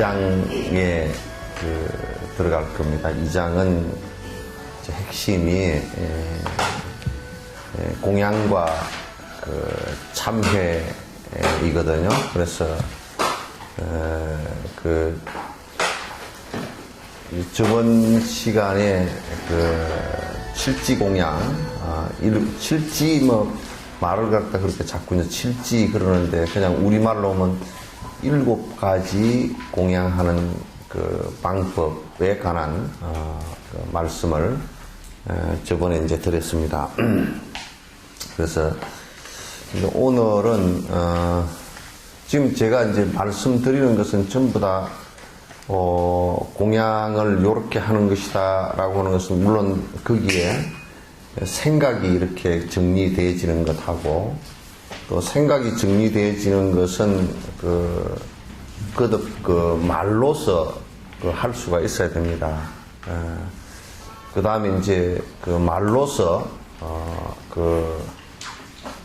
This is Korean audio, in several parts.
2장에 들어갈 겁니다. 2장은 핵심이 공양과 참회이거든요. 그래서 저번 시간에 칠지공양, 칠지 말을 갖다 그렇게 자꾸 이제 칠지 그러는데 그냥 우리말로 하면 7가지 공양하는 방법에 관한 말씀을 저번에 이제 드렸습니다. 그래서 이제 오늘은 지금 제가 이제 말씀드리는 것은 전부 다 공양을 요렇게 하는 것이다 라고 하는 것은 물론 거기에 생각이 이렇게 정리되어지는 것하고 또 생각이 정리되어지는 것은 말로서 할 수가 있어야 됩니다. 그 다음에 이제 말로서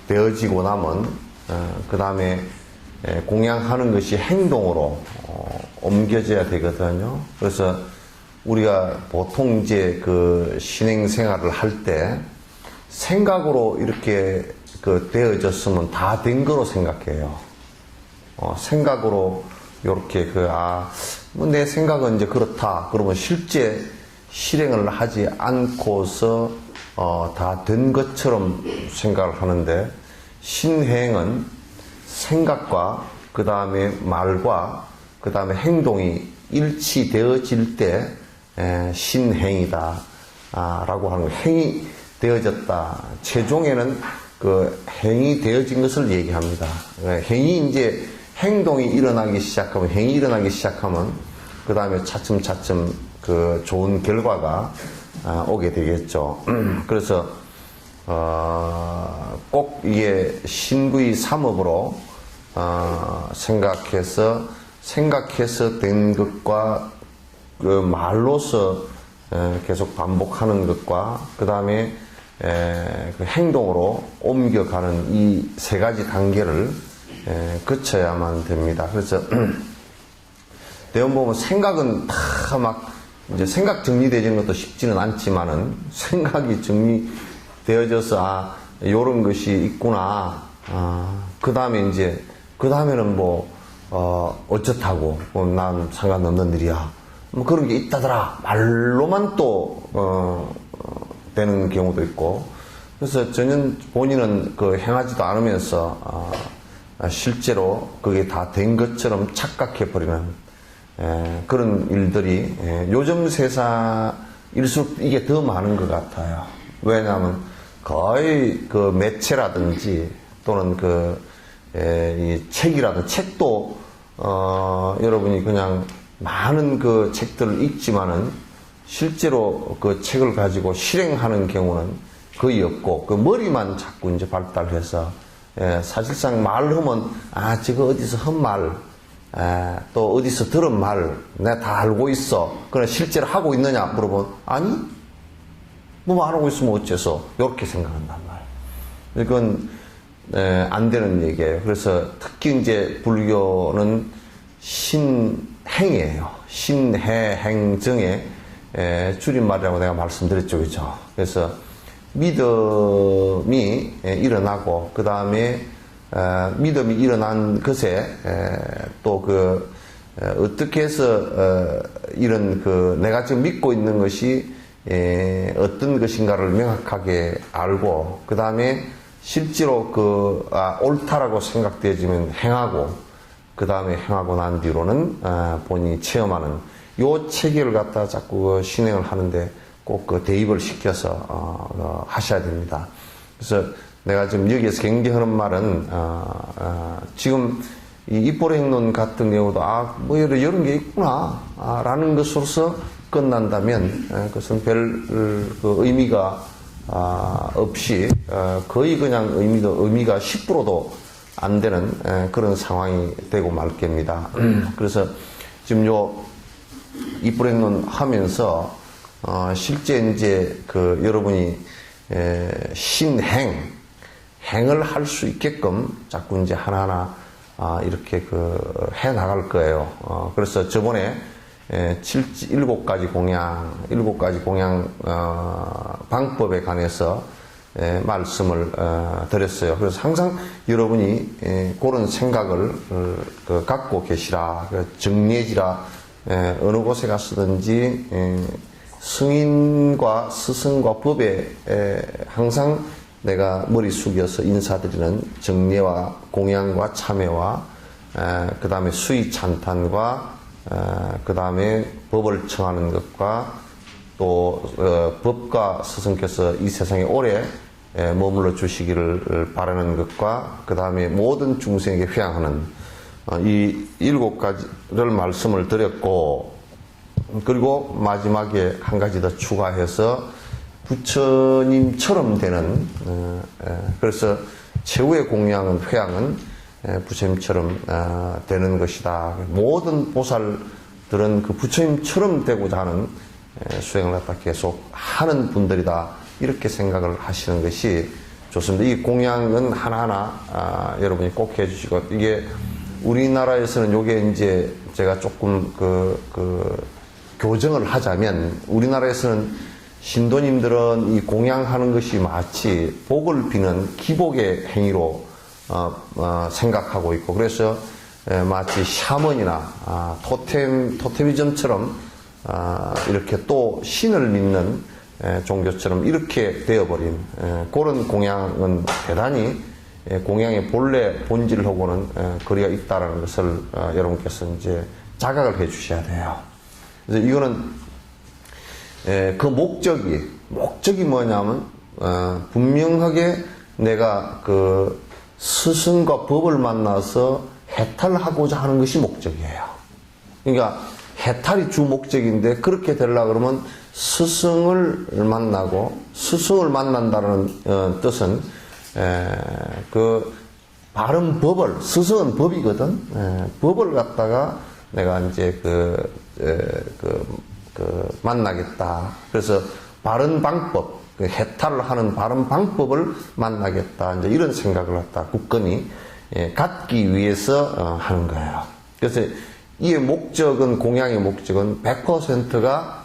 되어지고 나면 그 다음에 공양하는 것이 행동으로 옮겨져야 되거든요. 그래서 우리가 보통 이제 신행 생활을 할 때 생각으로 이렇게 되어졌으면 다 된 거로 생각해요. 생각으로 이렇게 내 생각은 이제 그렇다. 그러면 실제 실행을 하지 않고서 다 된 것처럼 생각을 하는데 신행은 생각과 그 다음에 말과 그 다음에 행동이 일치되어질 때 신행이다 라고 하는 거예요. 행이 되어졌다. 최종에는 행이 되어진 것을 얘기합니다. 행이 이제 행동이 일어나기 시작하면 행이 일어나기 시작하면 그 다음에 차츰차츰 좋은 결과가 오게 되겠죠. 그래서 꼭 이게 신구의 삼업으로 생각해서 된 것과 말로서 계속 반복하는 것과 그 다음에 행동으로 옮겨가는 이 3가지 단계를 거쳐야만 됩니다. 그래서 대원 보면 생각은 다 이제 생각 정리되지는 것도 쉽지는 않지만은 생각이 정리되어져서 요런 것이 있구나. 그 다음에 이제 그 다음에는 어쩌다고 난 상관없는 일이야. 그런 게 있다더라. 말로만 또 되는 경우도 있고. 그래서 전혀 본인은 행하지도 않으면서 실제로 그게 다 된 것처럼 착각해버리는 그런 일들이 요즘 세상일수록 이게 더 많은 것 같아요. 왜냐하면 거의 매체라든지 또는 이 책이라든지 책도 여러분이 그냥 많은 책들을 읽지만은 실제로 책을 가지고 실행하는 경우는 거의 없고 머리만 자꾸 이제 발달해서 사실상 말하면 저거 어디서 한 말 또 어디서 들은 말 내가 다 알고 있어. 그러나 실제로 하고 있느냐 물어보면 아니 안 하고 있으면 어째서 이렇게 생각한단 말이에요. 이건 안 되는 얘기예요. 그래서 특히 이제 불교는 신행이에요. 신해행정의 줄임말이라고 내가 말씀드렸죠. 그죠? 그래서 믿음이 일어나고 그 다음에 믿음이 일어난 것에 또 어떻게 해서 이런 내가 지금 믿고 있는 것이 어떤 것인가를 명확하게 알고 그 다음에 실제로 옳다라고 생각되어지면 행하고 그 다음에 행하고 난 뒤로는 본인이 체험하는 요 체계를 갖다 자꾸 신행을 하는데 꼭 대입을 시켜서 하셔야 됩니다. 그래서 내가 지금 여기에서 경계하는 말은 지금 이 입보행론 같은 경우도 이런 게 있구나 라는 것으로서 끝난다면 그것은 별 의미가 없이 거의 그냥 의미가 10%도 안 되는 그런 상황이 되고 말 겁니다. 그래서 지금 요 입불행론 하면서 실제 이제 여러분이 행을 할 수 있게끔 자꾸 이제 하나하나 이렇게 해 나갈 거예요. 그래서 저번에 7가지 공양 방법에 관해서 말씀을 드렸어요. 그래서 항상 여러분이 그런 생각을 갖고 계시라. 정리해지라. 어느 곳에 갔든지 승인과 스승과 법에 항상 내가 머리 숙여서 인사드리는 정례와 공양과 참회와 그 다음에 수의 찬탄과 그 다음에 법을 청하는 것과 또 법과 스승께서 이 세상에 오래 머물러 주시기를 바라는 것과 그 다음에 모든 중생에게 회양하는 이 7가지를 말씀을 드렸고, 그리고 마지막에 한 가지 더 추가해서 부처님처럼 되는, 그래서 최후의 공양은, 회양은 부처님처럼 되는 것이다. 모든 보살들은 그 부처님처럼 되고자 하는 수행을 갖다 계속 하는 분들이다. 이렇게 생각을 하시는 것이 좋습니다. 이 공양은 하나하나 여러분이 꼭 해주시고, 이게 우리나라에서는 요게 이제 제가 조금 교정을 하자면, 우리나라에서는 신도님들은 이 공양하는 것이 마치 복을 비는 기복의 행위로 생각하고 있고, 그래서 마치 샤먼이나 토테미즘처럼 이렇게 또 신을 믿는 종교처럼 이렇게 되어버린 그런 공양은 대단히 공양의 본래 본질하고는 거리가 있다라는 것을 여러분께서 이제 자각을 해 주셔야 돼요. 그래서 이거는 그 목적이 뭐냐면 분명하게 내가 그 스승과 법을 만나서 해탈하고자 하는 것이 목적이에요. 그러니까 해탈이 주 목적인데, 그렇게 되려고 그러면 스승을 만나고, 스승을 만난다는 뜻은 그 바른 법을, 스승은 법이거든. 법을 갖다가 내가 이제 만나겠다. 그래서 바른 방법, 해탈을 하는 바른 방법을 만나겠다. 이제 이런 생각을 갖다 굳건히 갖기 위해서 하는 거예요. 그래서 이의 목적은, 공양의 목적은 100%가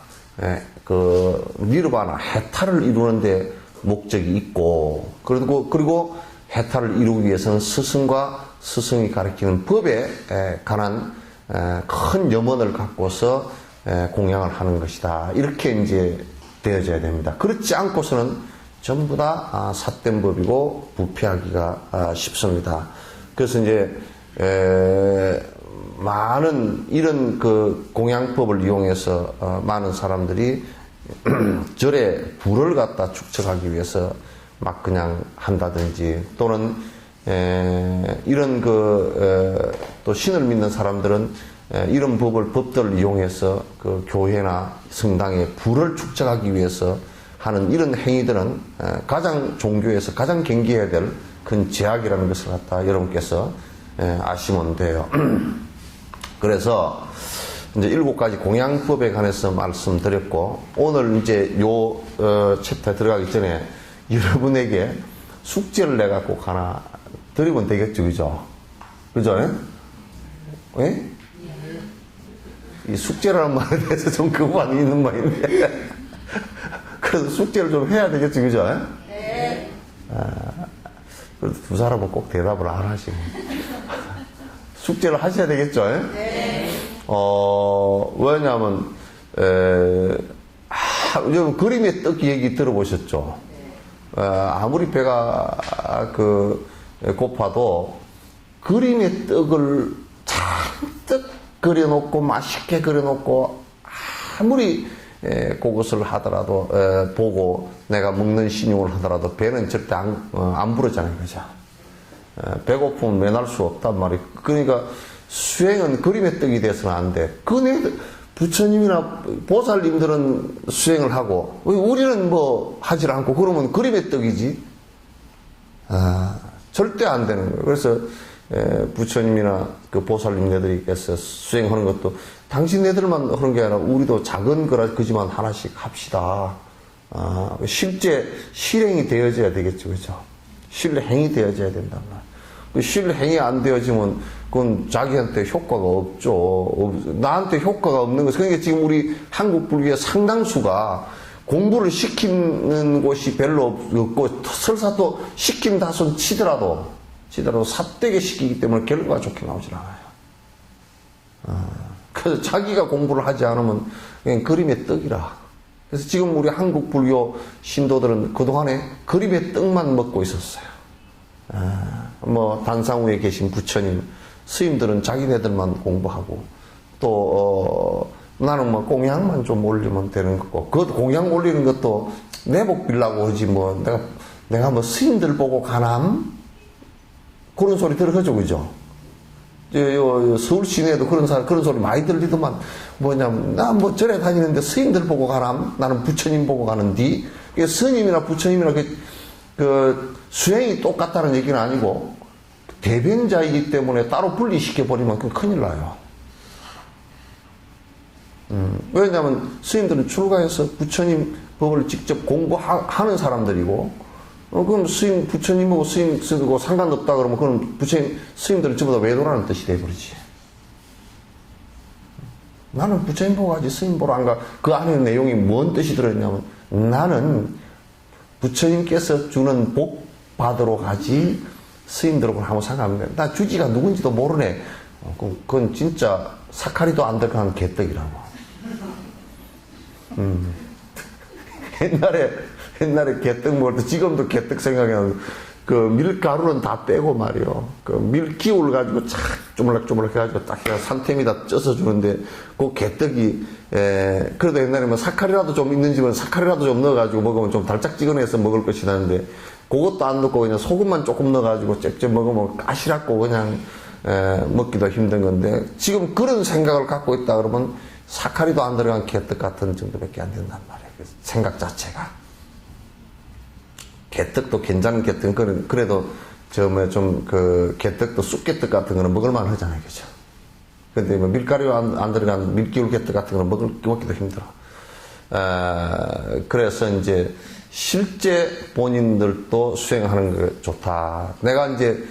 그 니르바나, 해탈을 이루는데 목적이 있고, 그리고 해탈을 이루기 위해서는 스승이 가르치는 법에 관한 큰 염원을 갖고서 공양을 하는 것이다. 이렇게 이제 되어져야 됩니다. 그렇지 않고서는 전부 다 삿된 법이고 부패하기가 쉽습니다. 그래서 이제 많은 이런 그 공양법을 이용해서 많은 사람들이 절에 불을 갖다 축적하기 위해서 막 그냥 한다든지, 또는 이런 또 신을 믿는 사람들은 이런 법들을 이용해서 그 교회나 성당에 불을 축적하기 위해서 하는 이런 행위들은 가장 종교에서 가장 경계해야 될 큰 제약이라는 것을 갖다 여러분께서 아시면 돼요. 그래서 이제 7가지 공양법에 관해서 말씀드렸고, 오늘 이제 요 챕터에 들어가기 전에 여러분에게 숙제를 내가 꼭 하나 드리면 되겠죠, 그죠? 그죠? 예? 이 숙제라는 말에 대해서 좀 거부감이 있는 말인데 그래서 숙제를 좀 해야 되겠죠, 그죠? 네. 그래도 두 사람은 꼭 대답을 안 하시고 숙제를 하셔야 되겠죠? 네. 왜냐하면 요즘 그림의 떡 얘기 들어보셨죠? 아무리 배가 고파도 그림의 떡을 잔뜩 그려놓고 맛있게 그려놓고 아무리 그것을 하더라도 보고 내가 먹는 신용을 하더라도 배는 절대 안 부르잖아요, 그죠? 배고픔은 면할 수 없단 말이에요. 그러니까 수행은 그림의 떡이 돼서는 안 돼. 부처님이나 보살님들은 수행을 하고 우리는 뭐 하질 않고 그러면 그림의 떡이지. 절대 안 되는 거예요. 그래서 부처님이나 그 보살님네들께서 수행하는 것도 당신네들만 하는 게 아니라 우리도 작은 거지만 하나씩 합시다. 실제 실행이 되어져야 되겠죠, 그죠? 실행이 되어져야 된단 말이에요. 그 실행이 안 되어지면 그건 자기한테 효과가 없죠. 나한테 효과가 없는 것은, 그러니까 지금 우리 한국 불교의 상당수가 공부를 시키는 곳이 별로 없고, 설사 또 시킨다 손 치더라도 삿되게 시키기 때문에 결과가 좋게 나오질 않아요. 그래서 자기가 공부를 하지 않으면 그냥 그림의 떡이라. 그래서 지금 우리 한국 불교 신도들은 그동안에 그림의 떡만 먹고 있었어요. 뭐 단상우에 계신 부처님, 스님들은 자기네들만 공부하고, 또 나는 뭐 공양만 좀 올리면 되는 거고, 그것도 공양 올리는 것도 내복 빌라고 하지 뭐 내가 뭐 스님들 보고 가남? 그런 소리 들어가죠, 그죠? 서울 시내에도 그런 소리 많이 들리더만, 뭐냐면, 나 뭐 절에 다니는데 스님들 보고 가람? 나는 부처님 보고 가는디? 스님이나 부처님이나 그 수행이 똑같다는 얘기는 아니고, 대변자이기 때문에 따로 분리시켜버리면 그건 큰일 나요. 왜냐면 스님들은 출가해서 부처님 법을 직접 공부하는 사람들이고, 그럼 부처님하고 스님하고 상관없다 그러면 그럼 스님들은 전부 다 외도라는 뜻이 돼버리지. 나는 부처님 보고 가지 스님 보러 안 가. 그 안에 내용이 뭔 뜻이 들어있냐면, 나는 부처님께서 주는 복 받으러 가지 스님들하고는 아무 상관없네. 나 주지가 누군지도 모르네. 그건 진짜 사카리도 안 들어가는 개떡이라고. 옛날에 개떡 먹을 때, 지금도 개떡 생각이 나는, 그 밀가루는 다 빼고 말이요. 그 밀기울 가지고 착 쪼물락쪼물락 해가지고 딱 산템에다 쪄서 주는데, 그 개떡이, 그래도 옛날에 뭐 사카리라도 좀 있는 집은 사카리라도 좀 넣어가지고 먹으면 좀 달짝지근해서 먹을 것이라는데, 그것도 안 넣고 그냥 소금만 조금 넣어가지고 쩍쩍 먹으면 까시락고 그냥, 먹기도 힘든 건데, 지금 그런 생각을 갖고 있다 그러면 사카리도 안 들어간 개떡 같은 정도밖에 안 된단 말이에요. 생각 자체가. 개떡도 괜찮은 개떡은 그래도 개떡도 쑥개떡 같은 거는 먹을만 하잖아요, 그죠? 근데 뭐 밀가루 안 들어간 밀기울 개떡 같은 거는 먹기도 힘들어. 그래서 이제 실제 본인들도 수행하는 게 좋다. 내가 이제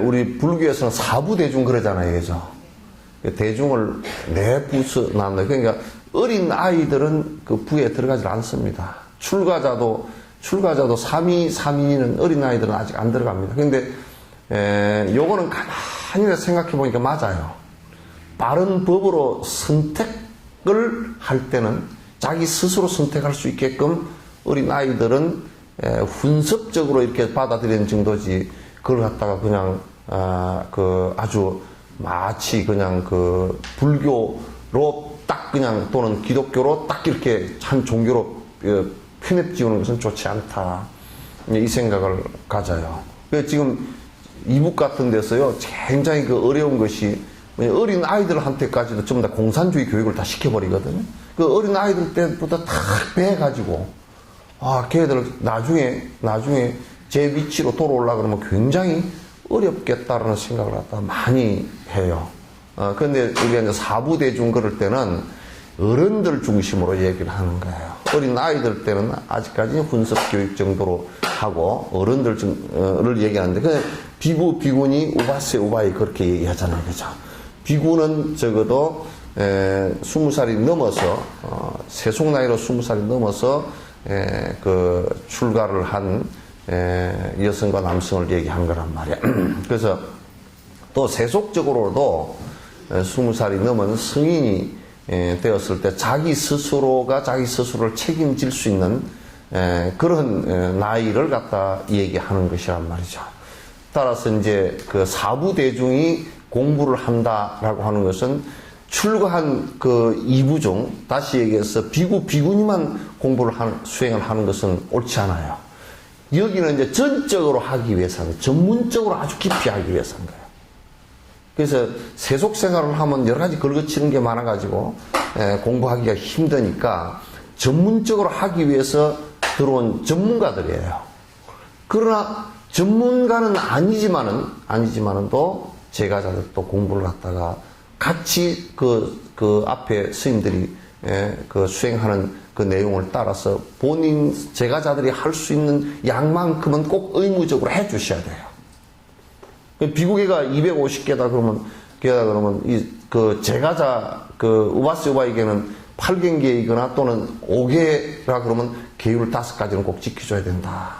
우리 불교에서는 사부대중 그러잖아요, 그죠? 대중을 네 부서 나눠요. 그러니까 어린 아이들은 그 부에 들어가질 않습니다. 출가자도 3인은 어린 아이들은 아직 안 들어갑니다. 근데 요거는 가만히 생각해 보니까 맞아요. 바른 법으로 선택을 할 때는 자기 스스로 선택할 수 있게끔 어린 아이들은 훈습적으로 이렇게 받아들이는 정도지, 그걸 갖다가 그냥 아주 마치 그냥 그 불교로 딱 그냥, 또는 기독교로 딱 이렇게 한 종교로 편입 지우는 것은 좋지 않다, 이 생각을 가져요. 그래서 지금 이북 같은 데서요, 굉장히 그 어려운 것이, 어린 아이들한테까지도 전부 다 공산주의 교육을 다 시켜버리거든요. 그 어린 아이들 때부터 다 배가지고, 걔들 나중에 제 위치로 돌아오려고 그러면 굉장히 어렵겠다라는 생각을 갖다 많이 해요. 그런데 우리가 이제 사부대중 그럴 때는 어른들 중심으로 얘기를 하는 거예요. 어린 아이들 때는 아직까지 훈습 교육 정도로 하고, 어른들을 얘기하는데, 그 비구, 비구니, 우바세, 우바이 그렇게 얘기하잖아요, 그죠? 비구는 적어도 20살이 넘어서, 세속 나이로 20살이 넘어서 그 출가를 한 여성과 남성을 얘기한 거란 말이야. 그래서 또 세속적으로도 20살이 넘은 성인이 되었을 때 자기 스스로가 자기 스스로를 책임질 수 있는 그런 나이를 갖다 얘기하는 것이란 말이죠. 따라서 이제 그 사부대중이 공부를 한다라고 하는 것은 출가한 그 이부 중, 다시 얘기해서 비구니만 수행을 하는 것은 옳지 않아요. 여기는 이제 전적으로 하기 위해서는, 전문적으로 아주 깊이 하기 위해서인 거예요. 그래서 세속 생활을 하면 여러 가지 걸거치는 게 많아가지고 공부하기가 힘드니까 전문적으로 하기 위해서 들어온 전문가들이에요. 그러나 전문가는 아니지만은 또 제가자들도 공부를 갖다가 같이 그 앞에 스님들이 그 수행하는 그 내용을 따라서 본인 제가자들이 할 수 있는 양만큼은 꼭 의무적으로 해 주셔야 돼요. 비구개가 250개다 그러면 그 제가자 우바스 우바이게는 8경계이거나 또는 5개라 그러면 계율 5가지는 꼭 지켜줘야 된다.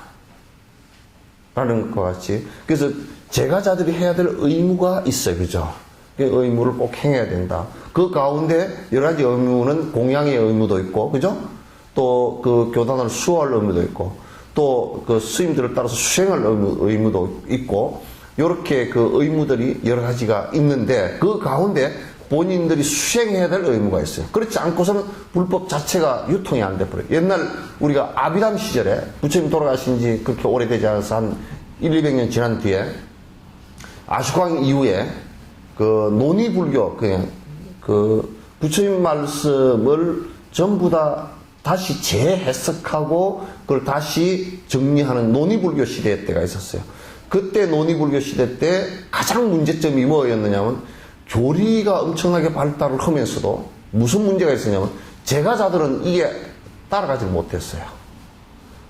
라는 것 같이. 그래서 제가자들이 해야 될 의무가 있어요. 그죠? 그 의무를 꼭 행해야 된다. 그 가운데 여러 가지 의무는 공양의 의무도 있고, 그죠? 또 그 교단을 수호할 의무도 있고, 또 그 스님들을 따라서 수행할 의무도 있고, 요렇게 그 의무들이 여러 가지가 있는데, 그 가운데 본인들이 수행해야 될 의무가 있어요. 그렇지 않고서는 불법 자체가 유통이 안 돼버려요. 옛날 우리가 아비담 시절에 부처님 돌아가신 지 그렇게 오래되지 않아서 한 200년 지난 뒤에 아슈광 이후에 그 논의불교 그 부처님 말씀을 전부 다 다시 재해석하고 그걸 다시 정리하는 논의불교 시대 때가 있었어요. 그때 논의불교 시대 때 가장 문제점이 뭐였느냐면 교리가 엄청나게 발달을 하면서도 무슨 문제가 있었냐면 제가자들은 이게 따라가지 못했어요.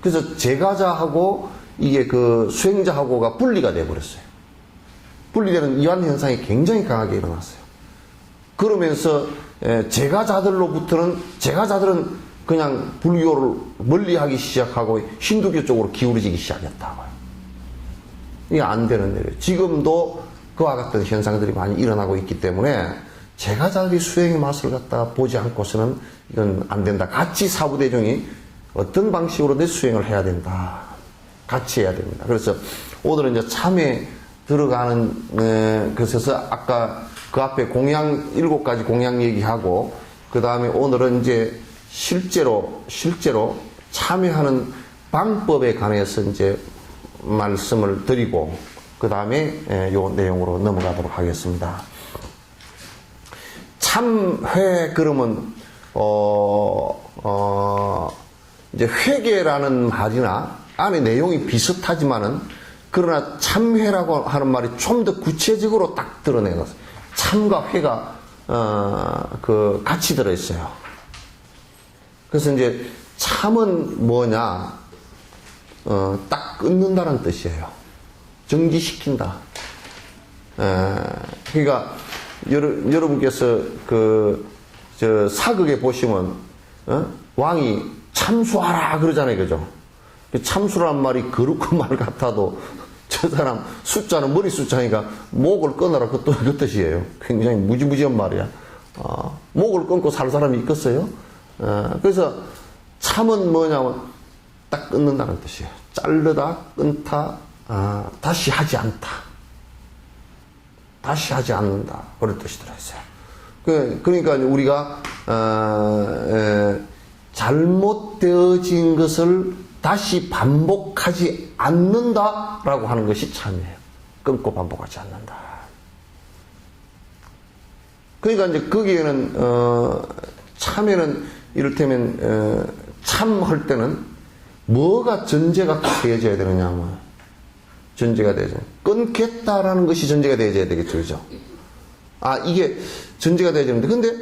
그래서 제가자하고 이게 그 수행자하고가 분리가 돼버렸어요. 분리되는 이완 현상이 굉장히 강하게 일어났어요. 그러면서 제가자들은 그냥 불교를 멀리하기 시작하고 힌두교 쪽으로 기울어지기 시작했다고요. 이게 안 되는 일이에요. 지금도 그와 같은 현상들이 많이 일어나고 있기 때문에 제가자들이 수행의 맛을 갖다 보지 않고서는 이건 안 된다. 같이 사부대중이 어떤 방식으로든 수행을 해야 된다. 같이 해야 됩니다. 그래서 오늘은 이제 참에 들어가는 것에서 아까 그 앞에 공양 7가지 공양 얘기하고 그 다음에 오늘은 이제 실제로 참여하는 방법에 관해서 이제 말씀을 드리고 그 다음에 요 내용으로 넘어가도록 하겠습니다. 참회 그러면 이제 회계라는 말이나 안에 내용이 비슷하지만은 그러나 참회라고 하는 말이 좀 더 구체적으로 딱 드러내는 참과 회가 그 같이 들어 있어요. 그래서 이제 참은 뭐냐 딱 끊는다는 뜻이에요. 정지시킨다. 그러니까 여러분께서 저 사극에 보시면 왕이 참수하라 그러잖아요, 그죠? 참수란 말이 거룩한 말 같아도 저 사람 숫자는 머리 숫자니까 목을 끊어라 그 뜻이에요. 굉장히 무지무지한 말이야. 목을 끊고 살 사람이 있겠어요? 그래서 참은 뭐냐면 딱 끊는다는 뜻이에요. 자르다, 끊다. 다시 하지 않다. 다시 하지 않는다. 그런 뜻이 들어있어요. 그러니까 우리가, 잘못되어진 것을 다시 반복하지 않는다라고 하는 것이 참이에요. 끊고 반복하지 않는다. 그러니까 이제 거기에는, 참에는 이를테면, 참할 때는 뭐가 전제가 되어져야 되느냐 하면, 전제가 되죠. 끊겠다라는 것이 전제가 되어져야 되겠죠. 그죠? 이게 전제가 되어야 되는데, 근데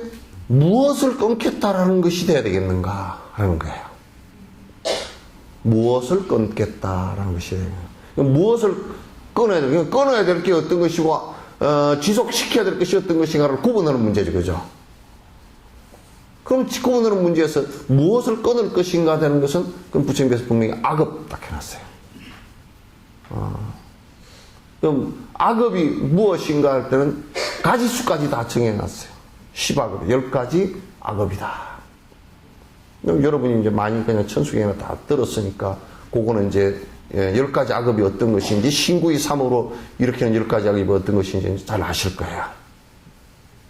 무엇을 끊겠다라는 것이 돼야 되겠는가 하는 거예요. 무엇을 끊겠다라는 것이 돼야 되겠는가. 무엇을 끊어야 될, 끊어야 될 게 어떤 것이고, 지속시켜야 될 것이 어떤 것인가를 구분하는 문제죠. 그죠? 그럼 구분하는 문제에서 무엇을 끊을 것인가 되는 것은, 그럼 부처님께서 분명히 악업 딱 해놨어요. 그럼 악업이 무엇인가 할 때는 가지수까지 다 정해놨어요. 10악업, 10가지 악업이다. 그럼 여러분이 이제 많이 그냥 천수경이나 다 들었으니까 그거는 이제 10가지 악업이 어떤 것인지 신구의 3으로 일으키는 10가지 악업이 어떤 것인지 잘 아실 거예요.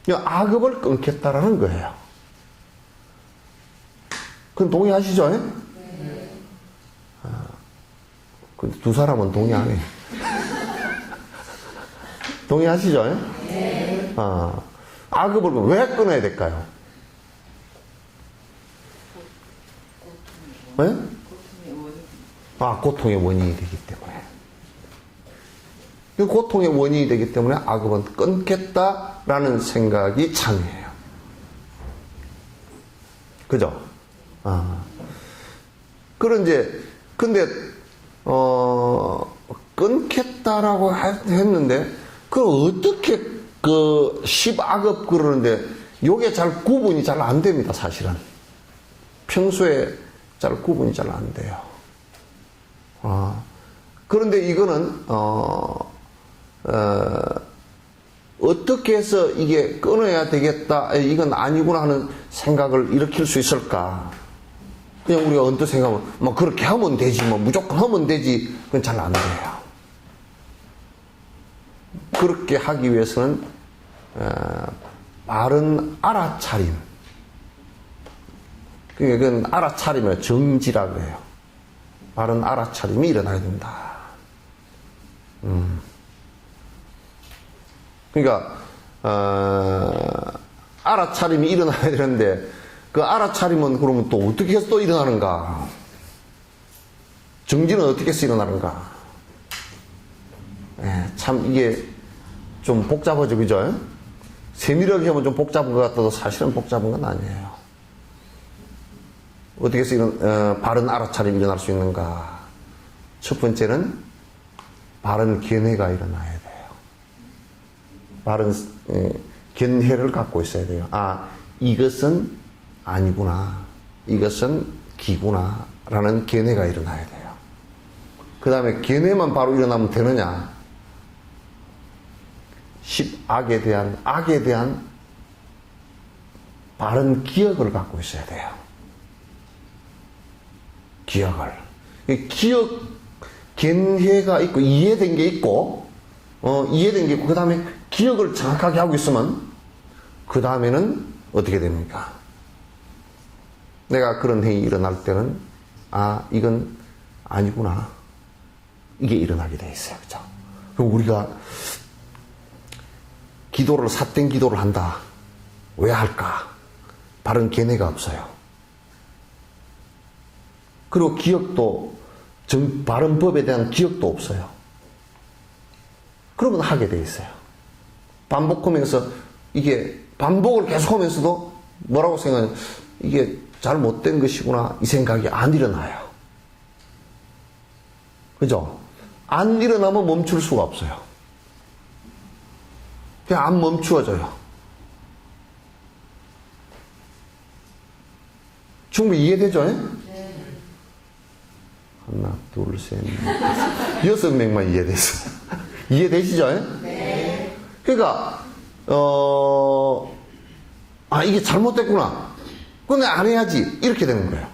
악업을 끊겠다라는 거예요. 그건 동의하시죠? 네. 근데 두 사람은 동의 안 해. 동의하시죠? 네. 악업을 왜 끊어야 될까요? 네? 고통의 원인이 되기 때문에. 그 고통의 원인이 되기 때문에 악업은 끊겠다라는 생각이 참이에요. 그죠? 근데, 끊겠다라고 했는데, 어떻게 10악업 그러는데, 요게 잘 구분이 잘 안 됩니다, 사실은. 평소에 잘 구분이 잘 안 돼요. 그런데 이거는, 어떻게 해서 이게 끊어야 되겠다, 이건 아니구나 하는 생각을 일으킬 수 있을까? 그냥 우리가 언뜻 생각하면, 뭐, 그렇게 하면 되지, 뭐, 무조건 하면 되지. 그건 잘 안 돼요. 그렇게 하기 위해서는, 바른 알아차림. 그건 알아차림을 정지라고 해요. 바른 알아차림이 일어나야 된다. 그러니까, 알아차림이 일어나야 되는데, 그 알아차림은 그러면 또 어떻게 해서 또 일어나는가? 정지는 어떻게 해서 일어나는가? 참 이게 좀 복잡하죠, 그죠? 세밀하게 하면 좀 복잡한 것 같아도 사실은 복잡한 건 아니에요. 어떻게 해서 바른 알아차림이 일어날 수 있는가? 첫 번째는 바른 견해가 일어나야 돼요. 바른 견해를 갖고 있어야 돼요. 이것은 아니구나. 이것은 기구나. 라는 견해가 일어나야 돼요. 그 다음에 견해만 바로 일어나면 되느냐? 악에 대한 바른 기억을 갖고 있어야 돼요. 기억을. 견해가 있고, 이해된 게 있고, 그 다음에 기억을 정확하게 하고 있으면, 그 다음에는 어떻게 됩니까? 내가 그런 행위 일어날 때는, 이건 아니구나. 이게 일어나게 돼 있어요. 그죠? 그럼 우리가 삿된 기도를 한다. 왜 할까? 바른 견해가 없어요. 그리고 기억도, 바른 법에 대한 기억도 없어요. 그러면 하게 돼 있어요. 반복하면서, 이게 반복을 계속하면서도 뭐라고 생각해요? 이게 잘못된 것이구나. 이 생각이 안 일어나요. 그죠? 안 일어나면 멈출 수가 없어요. 그냥 안 멈추어져요. 충분히 이해되죠? 네. 하나, 둘, 셋, 넷, 6명만 이해됐어요. 이해되시죠? 네. 그러니까, 이게 잘못됐구나. 그건 안 해야지. 이렇게 되는 거예요.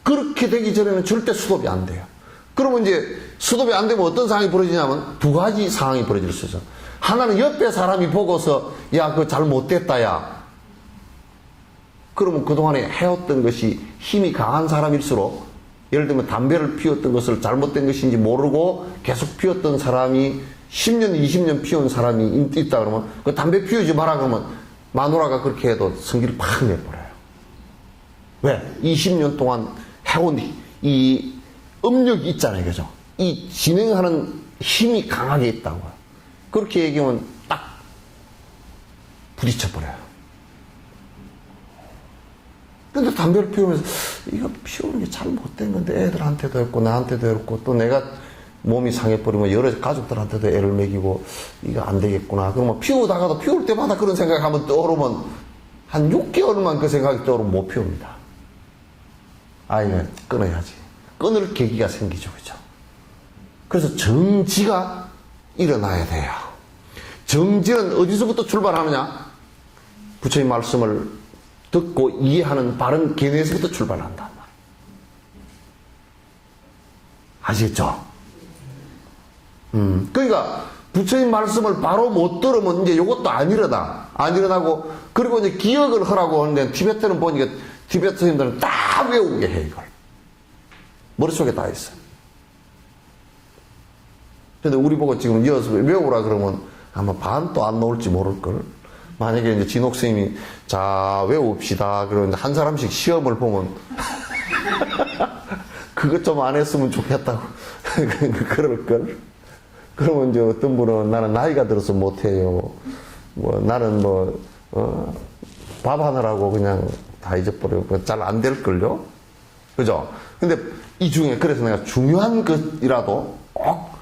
그렇게 되기 전에는 절대 수습이 안 돼요. 그러면 이제 수습이 안 되면 어떤 상황이 벌어지냐면 두 가지 상황이 벌어질 수 있어요. 하나는 옆에 사람이 보고서 야, 그거 잘못됐다, 야. 그러면 그동안에 해왔던 것이 힘이 강한 사람일수록, 예를 들면 담배를 피웠던 것을 잘못된 것인지 모르고 계속 피웠던 사람이 10년, 20년 피운 사람이 있다 그러면 그 담배 피우지 마라 그러면 마누라가 그렇게 해도 성기를 팍 내버려요. 왜? 20년 동안 해온 이 업력이 있잖아요. 그죠? 이 진행하는 힘이 강하게 있다고요. 그렇게 얘기하면 딱 부딪혀버려요. 근데 담배를 피우면서 이거 피우는 게 잘못된 건데 애들한테도 했고 나한테도 했고 또 내가 몸이 상해버리면 여러 가족들한테도 애를 먹이고 이거 안 되겠구나. 그러면 피우다가도 피울 때마다 그런 생각이 한번 떠오르면 한 6개월만 그 생각이 떠오르면 못 피웁니다. 이거 끊어야지. 끊을 계기가 생기죠. 그죠? 그래서 정지가 일어나야 돼요. 정지는 어디서부터 출발하느냐? 부처님 말씀을 듣고 이해하는 바른 견해에서부터 출발한다. 아시겠죠? 그러니까 부처님 말씀을 바로 못 들으면 이제 이것도 안 일어나고 그리고 이제 기억을 하라고 하는데 티베트는 보니까 티베트인들은 다 외우게 해 이걸. 머릿속에 다 있어요. 근데 우리 보고 지금 이어서 외우라 그러면 아마 반도 안 나올지 모를걸. 만약에 이제 진옥 스님이 자 외웁시다 그러는데 한 사람씩 시험을 보면 그것 좀 안 했으면 좋겠다고 그럴걸. 그러면 이제 어떤 분은 나는 나이가 들어서 못해요. 나는 밥 하느라고 그냥 다 잊어버리고 잘 안 될걸요. 그죠? 근데 이 중에 그래서 내가 중요한 것이라도 꼭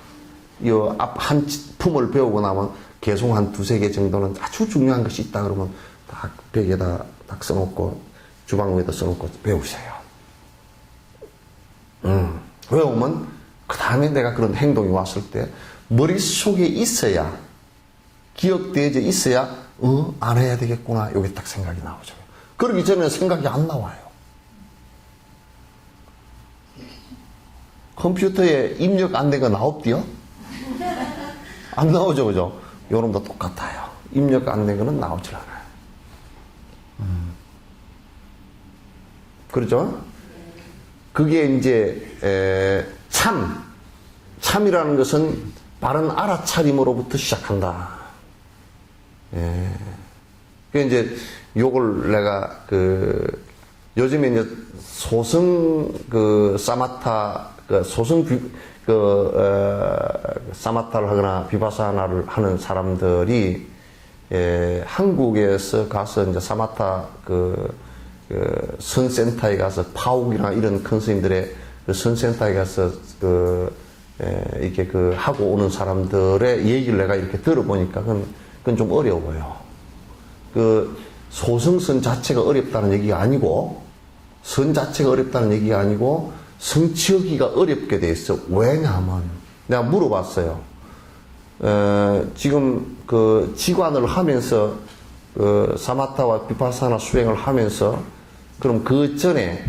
이 앞 한 품을 배우고 나면 계속 한 두세 개 정도는 아주 중요한 것이 있다 그러면 딱 벽에다 딱 써놓고 주방 위에다 써놓고 배우세요. 외우면 그 다음에 내가 그런 행동이 왔을 때 머릿속에 있어야, 기억되어져 있어야 안 해야 되겠구나 이게 딱 생각이 나오죠. 그러기 전에는 생각이 안 나와요. 컴퓨터에 입력 안 된 거 나옵디요? 안 나오죠, 그죠? 요놈도 똑같아요. 입력 안 된 거는 나오질 않아요. 그렇죠? 그게 이제 참이라는 것은 바른 알아차림으로부터 시작한다. 예. 그 이제 요걸 내가 요즘에 이제 소승 사마타 소승 사마타를 하거나 비파사나를 하는 사람들이 한국에서 가서 이제 사마타 선센터에 가서 파욱이나 이런 큰 스님들의 선센터에 가서 이렇게 하고 오는 사람들의 얘기를 내가 이렇게 들어보니까 그건 좀 어려워요. 소승선 자체가 어렵다는 얘기가 아니고, 선 자체가 어렵다는 얘기가 아니고, 성취하기가 어렵게 돼 있어. 왜냐하면, 내가 물어봤어요. 지금 지관을 하면서, 사마타와 비파사나 수행을 하면서, 그럼 그 전에,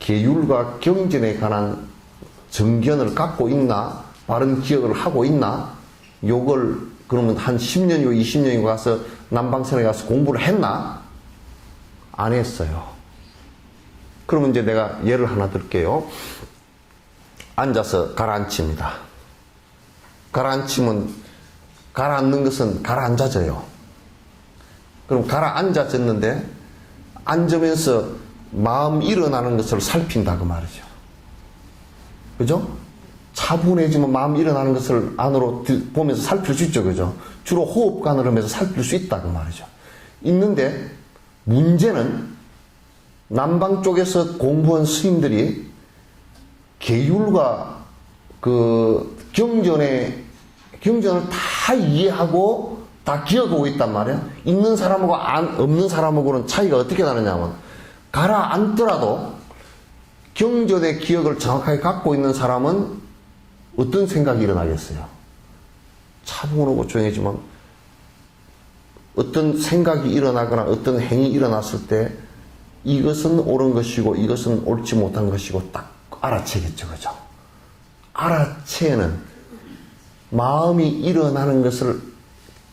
계율과 경전에 관한 정견을 갖고 있나? 바른 기억을 하고 있나? 요걸, 그러면 한 10년이고 20년이고 가서 남방선에 가서 공부를 했나? 안 했어요. 그러면 이제 내가 예를 하나 들게요. 앉아서 가라앉힙니다. 가라앉히면, 가라앉는 것은 가라앉아져요. 그럼 가라앉아졌는데, 앉으면서 마음 일어나는 것을 살핀다, 그 말이죠. 그죠? 차분해지면 마음 일어나는 것을 안으로 보면서 살필 수 있죠, 그죠? 주로 호흡관을 하면서 살필 수 있다, 그 말이죠. 있는데, 문제는 남방 쪽에서 공부한 스님들이 계율과 경전을 다 이해하고 다 기억하고 있단 말이야. 있는 사람하고 없는 사람하고는 차이가 어떻게 나느냐면, 가라앉더라도 경전의 기억을 정확하게 갖고 있는 사람은 어떤 생각이 일어나겠어요? 차분하고 조용해지만 어떤 생각이 일어나거나 어떤 행위 일어났을 때 이것은 옳은 것이고 이것은 옳지 못한 것이고 딱 알아채겠죠, 그죠? 알아채는, 마음이 일어나는 것을,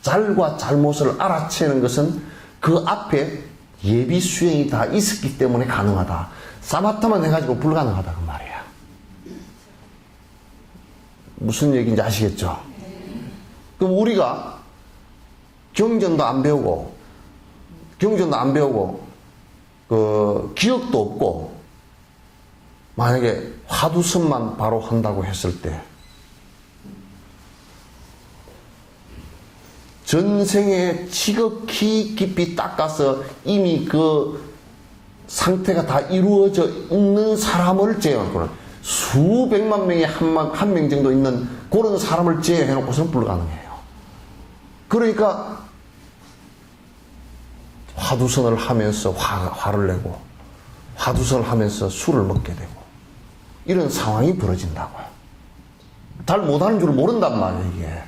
잘과 잘못을 알아채는 것은 그 앞에 예비 수행이 다 있었기 때문에 가능하다. 사마타만 해가지고 불가능하다, 그 말이야. 무슨 얘기인지 아시겠죠? 그럼 우리가 경전도 안 배우고 기억도 없고 만약에 화두선만 바로 한다고 했을 때 전생에 지극히 깊이 닦아서 이미 그 상태가 다 이루어져 있는 사람을 제외하고는 수백만 명에 한 명 정도 있는 그런 사람을 제외해놓고서는 불가능해요. 그러니까 화두선을 하면서 화를 내고 화두선을 하면서 술을 먹게 되고 이런 상황이 벌어진다고요. 잘 못하는 줄 모른단 말이에요, 이게.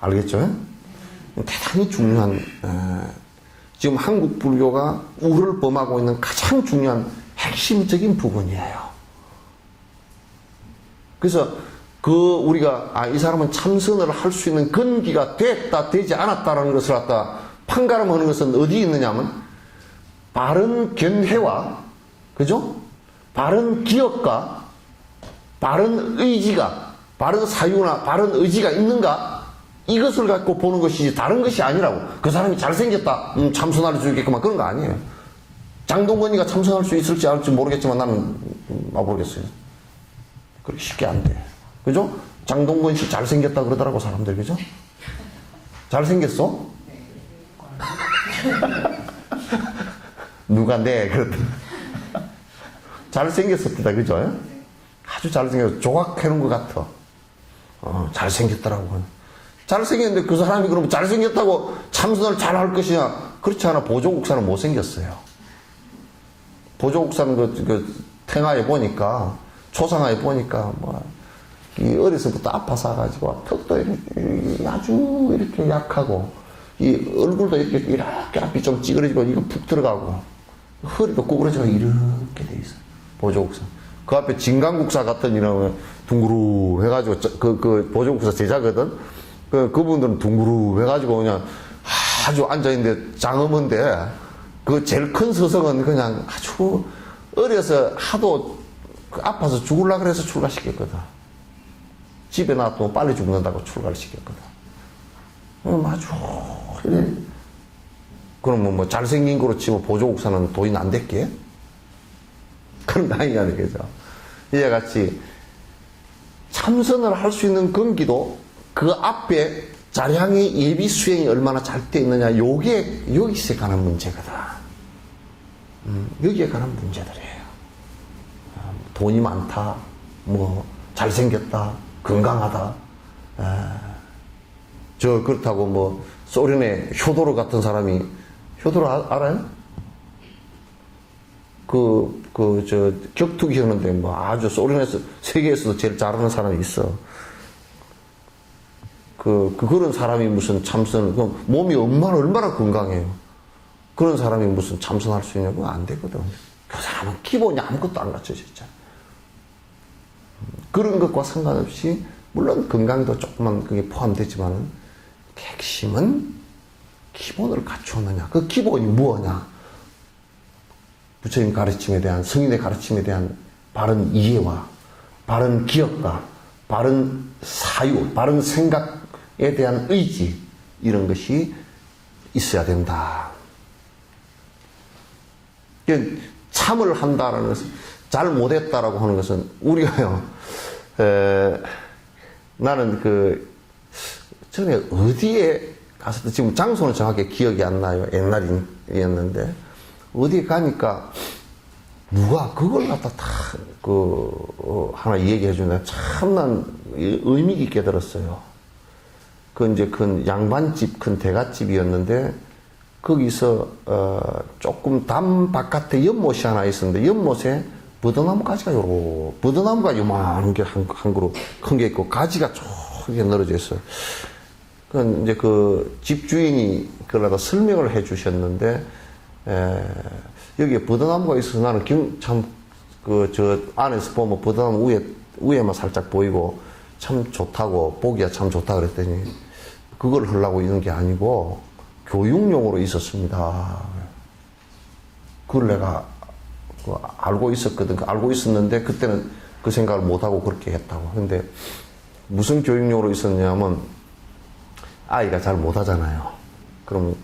알겠죠? 대단히 중요한, 지금 한국 불교가 우를 범하고 있는 가장 중요한 핵심적인 부분이에요. 그래서 우리가 이 사람은 참선을 할 수 있는 근기가 됐다 되지 않았다라는 것을 갖다 판가름하는 것은 어디에 있느냐면 바른 견해와, 그죠? 바른 기억과 바른 의지가, 바른 사유나 바른 의지가 있는가? 이것을 갖고 보는 것이지 다른 것이 아니라고. 그 사람이 잘생겼다, 참선할 수 있겠구만, 그런 거 아니에요. 장동건이가 참선할 수 있을지 않을지 모르겠지만 나는 모르겠어요. 그렇게 쉽게 안 돼. 그죠? 장동건 씨 잘생겼다 그러더라고, 사람들. 그죠? 잘생겼어? 누가 그랬다. 잘생겼었다, 그죠? 아주 잘생겼어. 조각해놓은 것 같아. 잘생겼더라고. 잘생겼는데 그 사람이 그러면 잘생겼다고 참선을 잘할 것이냐? 그렇지 않아. 보조국사는 못생겼어요. 보조국사는 그 탱하에 보니까, 초상하에 보니까, 이 어려서부터 아파서 가지고, 턱도 이렇게, 아주 이렇게 약하고, 이 얼굴도 이렇게 앞이 좀 찌그러지고, 이거 푹 들어가고, 허리도 구부러지고, 이렇게 돼 있어. 보조국사. 그 앞에 진강국사 같은 이름은 둥그루 해가지고, 그 보조국사 제자거든? 그분들은 둥그루 해가지고 그냥 아주 앉아있는데 장엄한데, 그 제일 큰 서성은 그냥 아주 어려서 하도 아파서 죽으려고 그래서 출가시켰거든. 집에 놔두면 빨리 죽는다고 출가를 시켰거든. 아주, 이래. 그러면 뭐 잘생긴 거로 치면 보조국사는 도인 안 됐게? 그런 거 아니냐는 거죠. 이와 같이 참선을 할 수 있는 근기도 그 앞에 자량의 예비 수행이 얼마나 잘 돼 있느냐, 요게, 여기서 관한 문제거든. 여기에 관한 문제들이에요. 돈이 많다, 잘생겼다, 건강하다. 그렇다고 소련의 효도르 같은 사람이, 효도르 알아요? 격투기 하는데 아주 소련에서, 세계에서도 제일 잘하는 사람이 있어. 그런 사람이 무슨 참선, 몸이 얼마나 건강해요. 그런 사람이 무슨 참선할 수 있냐고 안 되거든. 그 사람은 기본이 아무것도 안 갖춰져 있잖아. 그런 것과 상관없이, 물론 건강도 조금만 그게 포함되지만은, 핵심은 기본을 갖추었느냐. 그 기본이 무엇이냐. 부처님 가르침에 대한, 성인의 가르침에 대한 바른 이해와 바른 기억과 바른 사유, 바른 생각에 대한 의지, 이런 것이 있어야 된다. 참을 한다라는 것은, 잘 못했다라고 하는 것은, 우리가요, 나는 전에 어디에 가서, 지금 장소는 정확히 기억이 안 나요. 옛날이었는데, 어디에 가니까, 누가 그걸 갖다 하나 얘기해 주네. 참 난 의미 깊게 들었어요. 이제 큰 양반집, 큰 대갓집이었는데, 거기서, 조금 담 바깥에 연못이 하나 있었는데, 연못에 버드나무 가지가 버드나무가 요만한 게 한 그루 큰 게 있고, 가지가 쭉 늘어져 있어요. 이제 집주인이 그걸 갖다 설명을 해 주셨는데, 여기에 버드나무가 있어서 나는 저 안에서 보면 버드나무 위에만 살짝 보이고 참 좋다고, 보기가 참 좋다 그랬더니, 그걸 하려고 있는 게 아니고 교육용으로 있었습니다. 그걸 내가 알고 있었거든. 알고 있었는데 그때는 그 생각을 못하고 그렇게 했다고. 근데 무슨 교육용으로 있었냐면, 아이가 잘 못하잖아요. 그러면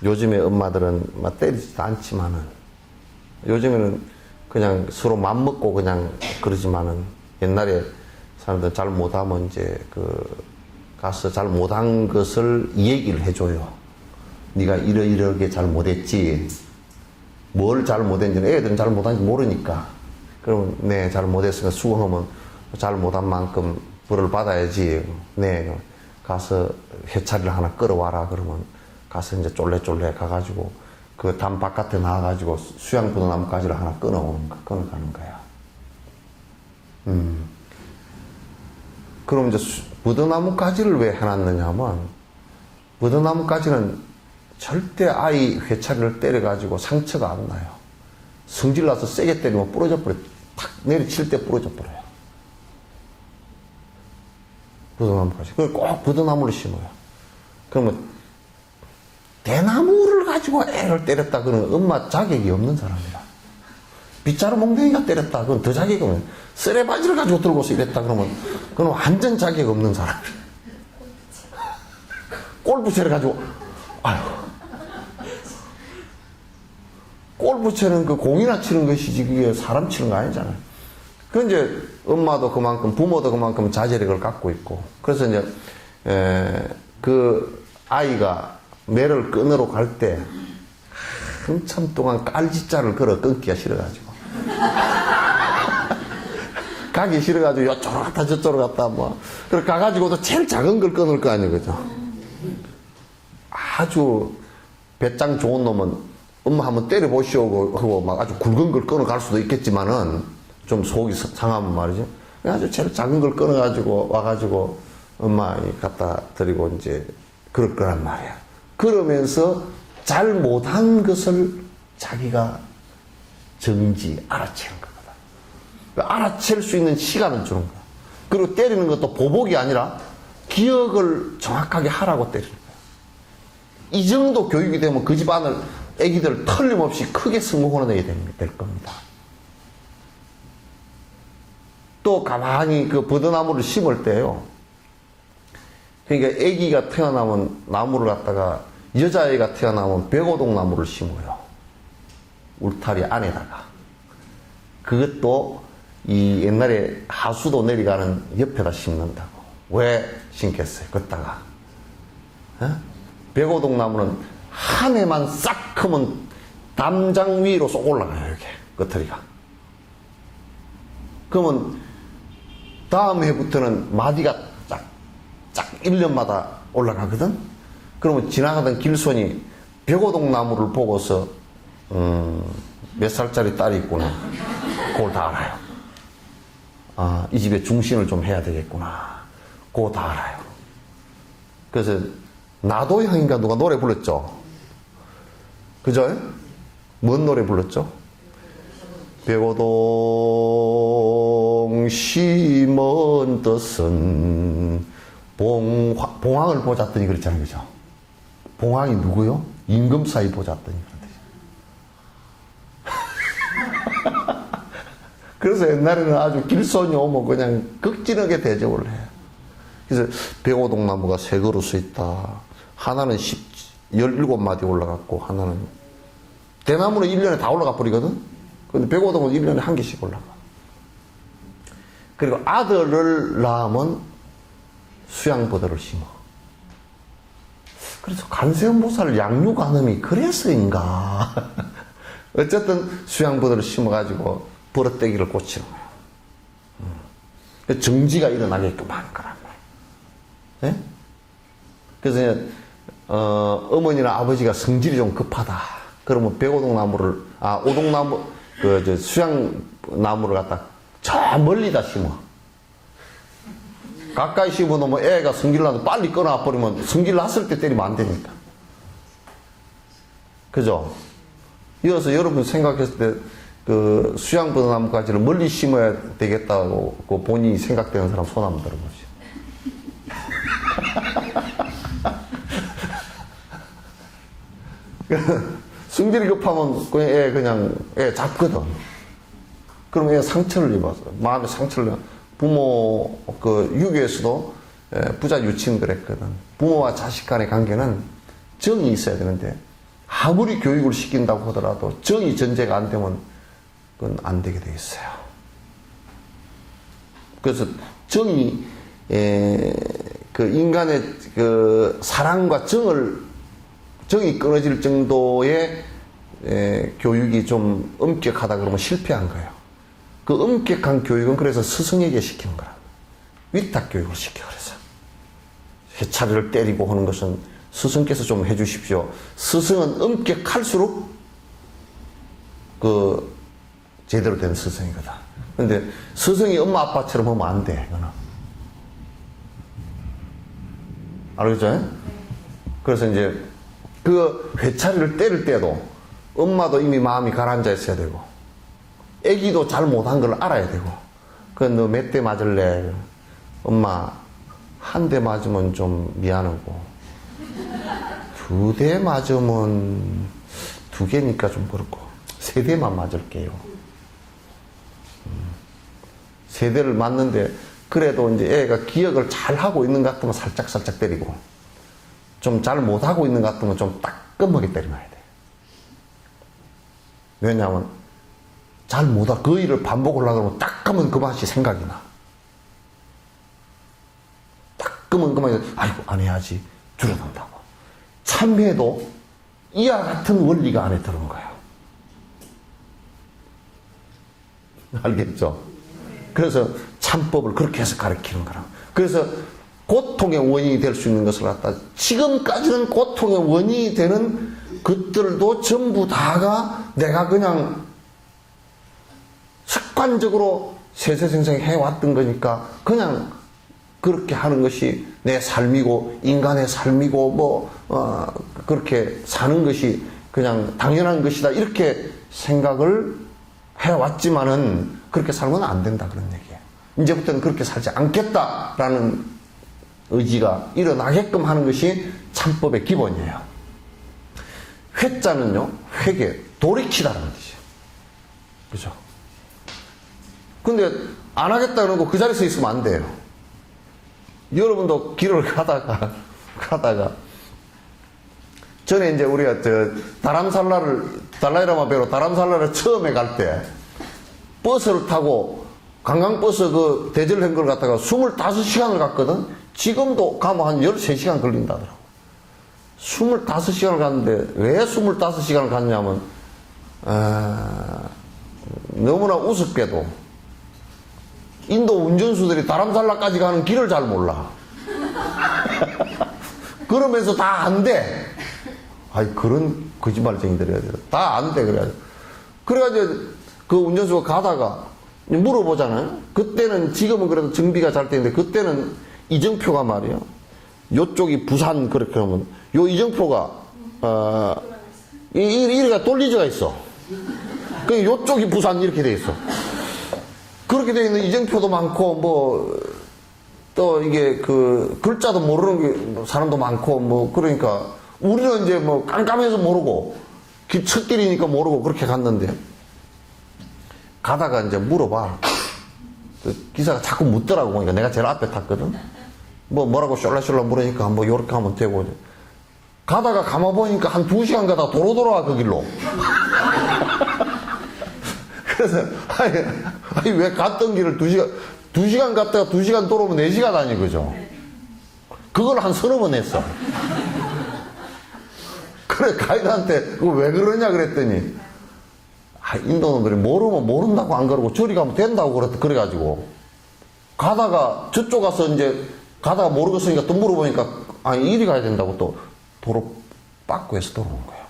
요즘에 엄마들은 때리지도 않지만은, 요즘에는 그냥 서로 맘먹고 그냥 그러지만은, 옛날에 사람들 잘 못하면 이제 가서 잘 못한 것을 얘기를 해줘요. 네가 이러이러하게 잘 못했지. 뭘 잘 못했는지, 애들은 잘 못한지 모르니까. 그러면 네, 잘 못했으니까 수긍하면 잘 못한 만큼 벌을 받아야지. 네, 가서 회차리를 하나 끌어와라. 그러면 가서 이제 쫄래쫄래 가가지고 그 담 바깥에 나와가지고 수양 버드나무 가지를 하나 끊어가는 거야. 그럼 이제 버드나무 가지를 왜 해놨느냐 하면, 버드나무 가지는 절대 아이 회차리를 때려가지고 상처가 안 나요. 성질나서 세게 때리면 부러져 버려요. 탁 내리칠 때 부러져 버려요. 버드나무 가지. 그걸 꼭 버드나무를 심어요. 그러면 대나무를 가지고 애를 때렸다 그러면 엄마 자격이 없는 사람이야. 빗자루 몽둥이가 때렸다 그건 더 자격이 없는, 쓰레바지를 가지고 들고서 이랬다 그러면 그건 완전 자격 없는 사람이야. 골프채를 가지고, 아유, 골프채는 공이나 치는 것이지 그게 사람 치는 거 아니잖아요. 그 이제 엄마도 그만큼, 부모도 그만큼 자제력을 갖고 있고, 그래서 이제 그 아이가 매를 끊으러 갈 때 한참 동안 깔짓자를 걸어 끊기가 싫어가지고. 가기 싫어가지고 이쪽으로 갔다 저쪽으로 갔다 뭐. 그래 가가지고도 제일 작은 걸 끊을 거 아니에요, 그죠? 아주 배짱 좋은 놈은 엄마 한번 때려보시오 하고 막 아주 굵은 걸 끊어갈 수도 있겠지만은 좀 속이 상하면 말이죠. 아주 제일 작은 걸 끊어가지고 와가지고 엄마 갖다 드리고 이제 그럴 거란 말이야. 그러면서 잘 못한 것을 자기가 정지, 알아채는 거거든. 알아챌 수 있는 시간을 주는 거야. 그리고 때리는 것도 보복이 아니라 기억을 정확하게 하라고 때리는 거야. 이 정도 교육이 되면 그 집안을 애기들 틀림없이 크게 성공을 해야 될 겁니다. 또 가만히 그 버드나무를 심을 때요. 그러니까 애기가 태어나면 나무를 갖다가 여자애가 태어나면 백오동 나무를 심어요. 울타리 안에다가. 그것도 이 옛날에 하수도 내려가는 옆에다 심는다고. 왜 심겠어요? 걷다가. 백오동 나무는 한 해만 싹 크면 담장 위로 쏙 올라가요, 이렇게. 겉털이가. 그러면 다음 해부터는 마디가 쫙 1년마다 올라가거든? 그러면 지나가던 길손이 백오동 나무를 보고서, 몇 살짜리 딸이 있구나. 그걸 다 알아요. 아, 이 집에 중신을 좀 해야 되겠구나. 그거 다 알아요. 그래서, 나도 향인가 누가 노래 불렀죠? 그죠? 뭔 노래 불렀죠? 백오동 심은 뜻은 봉황을 보잤더니 그랬잖아요. 그죠? 봉황이 누구요? 임금사위 보잤더니 그런 뜻이에요. 그래서 옛날에는 아주 길손이 오면 그냥 극진하게 대접을 해요. 그래서 백오동 나무가 세 그루 서 있다. 하나는 17마디 올라갔고, 하나는, 대나무는 1년에 다 올라가 버리거든? 근데 백오동은 1년에 한 개씩 올라가. 그리고 아들을 낳으면 수양버들을 심어. 그래서 관세음보살 양육안음이 그래서인가. 어쨌든 수양버들을 심어가지고 버릇대기를 고치는 거예요. 정지가 일어나게끔 하는 거란 말이에요. 네? 그래서 어머니나 아버지가 성질이 좀 급하다. 그러면 백오동 나무를, 오동나무, 수양나무를 갖다 저 멀리다 심어. 가까이 심어 놓으면 애가 성질 나도 빨리 끊어버리면 성질 났을 때 때리면 안 되니까. 그죠? 이어서 여러분 생각했을 때 그 수양버드나무까지를 멀리 심어야 되겠다고 그 본인이 생각되는 사람 손 한번 들어보시죠. 성질이 급하면 그냥 애 잡거든. 그럼 애 상처를 입어서 마음에 상처를 입어. 부모 그 유교에서도 부자 유친 그랬거든. 부모와 자식 간의 관계는 정이 있어야 되는데 아무리 교육을 시킨다고 하더라도 정이 전제가 안 되면 그건 안 되게 돼 있어요. 그래서 정이 그 인간의 그 사랑과 정이 끊어질 정도의 교육이 좀 엄격하다 그러면 실패한 거예요. 그 엄격한 교육은 그래서 스승에게 시키는 거라. 위탁 교육을 시켜 그래서. 해차리를 때리고 하는 것은 스승께서 좀 해주십시오. 스승은 엄격할수록 그 제대로 된 스승이거든. 근데 스승이 엄마 아빠처럼 하면 안 돼. 이거는. 알겠죠? 그래서 이제 그 회차리를 때릴 때도 엄마도 이미 마음이 가라앉아 있어야 되고 애기도 잘 못한 걸 알아야 되고 그 너 몇 대 맞을래? 엄마 한 대 맞으면 좀 미안하고 2대 맞으면 2개니까 좀 그렇고 3대만 맞을게요. 3대를 맞는데 그래도 이제 애가 기억을 잘 하고 있는 것 같으면 살짝 때리고 좀 잘 못하고 있는 것 같으면 좀 따끔하게 때려놔야 돼. 왜냐하면 잘 못하, 그 일을 반복을 하려면 따끔은 그 맛이 생각이 나. 따끔은 그 맛이, 아이고, 안 해야지. 줄여놓는다고. 참회도 이와 같은 원리가 안에 들어온 거예요. 알겠죠? 그래서 참법을 그렇게 해서 가르치는 거라. 그래서 고통의 원인이 될 수 있는 것을 갖다 지금까지는 고통의 원인이 되는 것들도 전부 다가 내가 그냥 습관적으로 세세생생 해왔던 거니까 그냥 그렇게 하는 것이 내 삶이고 인간의 삶이고 그렇게 사는 것이 그냥 당연한 것이다 이렇게 생각을 해왔지만은 그렇게 살면 안 된다 그런 얘기예요. 이제부터는 그렇게 살지 않겠다라는 의지가 일어나게끔 하는 것이 참법의 기본이에요. 회자는요, 회개, 돌이키다라는 뜻이에요. 그죠? 근데 안 하겠다 그러고 그 자리에서 있으면 안 돼요. 여러분도 길을 가다가 전에 이제 우리가 달라이라마 배로 다람살라를 처음에 갈 때 버스를 타고 관광버스 그 대절한 걸 갖다가 25시간을 갔거든. 지금도 가면 한 13시간 걸린다더라고. 25시간을 갔는데 왜 25시간을 갔냐면 너무나 우습게도 인도 운전수들이 다람살라까지 가는 길을 잘 몰라. 그러면서 다 안 돼. 아이, 그런 거짓말쟁이들이야. 다 안 돼, 그래가지고 그 운전수가 가다가 물어보잖아요. 그때는, 지금은 그래도 정비가 잘 되는데, 그때는 이정표가 말이에요. 요쪽이 부산, 그렇게 하면, 요 이정표가, 이래가 돌리지가 있어. 그 요쪽이 부산 이렇게 돼 있어. 그렇게 돼 있는 이정표도 많고, 또 이게 그, 글자도 모르는 사람도 많고, 그러니까, 우리는 이제 깜깜해서 모르고, 첫 길이니까 모르고 그렇게 갔는데, 가다가 이제 물어봐. 기사가 자꾸 묻더라고. 그러니까 내가 제일 앞에 탔거든. 뭐라고 쫄라쫄라 물으니까 요렇게 하면 되고. 가다가 가만보니까 한 2시간 가다가 도로 돌아와, 그 길로. 그래서, 아니, 왜 갔던 길을 2시간 갔다가 2시간 돌아오면 4시간 아니, 그죠? 그걸 한 서너 번 했어. 그래, 가이드한테, 그거 왜 그러냐 그랬더니, 인도놈들이 모르면 모른다고 안 그러고 저리 가면 된다고 그래가지고 가다가 저쪽 가서 이제 가다가 모르겠으니까 또 물어보니까 아니 이리 가야 된다고 또 도로 빠꾸해서 돌아온 거야.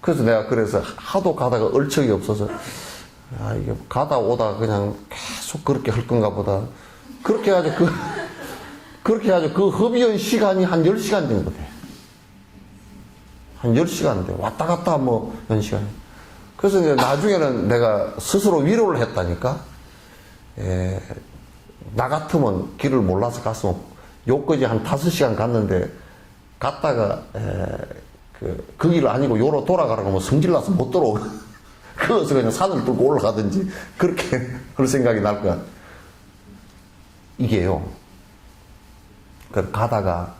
그래서 내가 그래서 하도 가다가 얼척이 없어서 이게 가다 오다 그냥 계속 그렇게 할 건가 보다. 그렇게 해가지고 그 허비한 시간이 한 10시간 된 거대. 한 10시간 돼. 왔다 갔다 한 시간. 그래서 이제 나중에는 내가 스스로 위로를 했다니까. 나 같으면 길을 몰라서 갔으면 요까지 한 5시간 갔는데 갔다가 그 길 아니고 요로 돌아가라고 하면 성질나서 못 돌아오고 그래서 그냥 산을 뚫고 올라가든지 그렇게 그럴 생각이 날 거야. 이게요. 가다가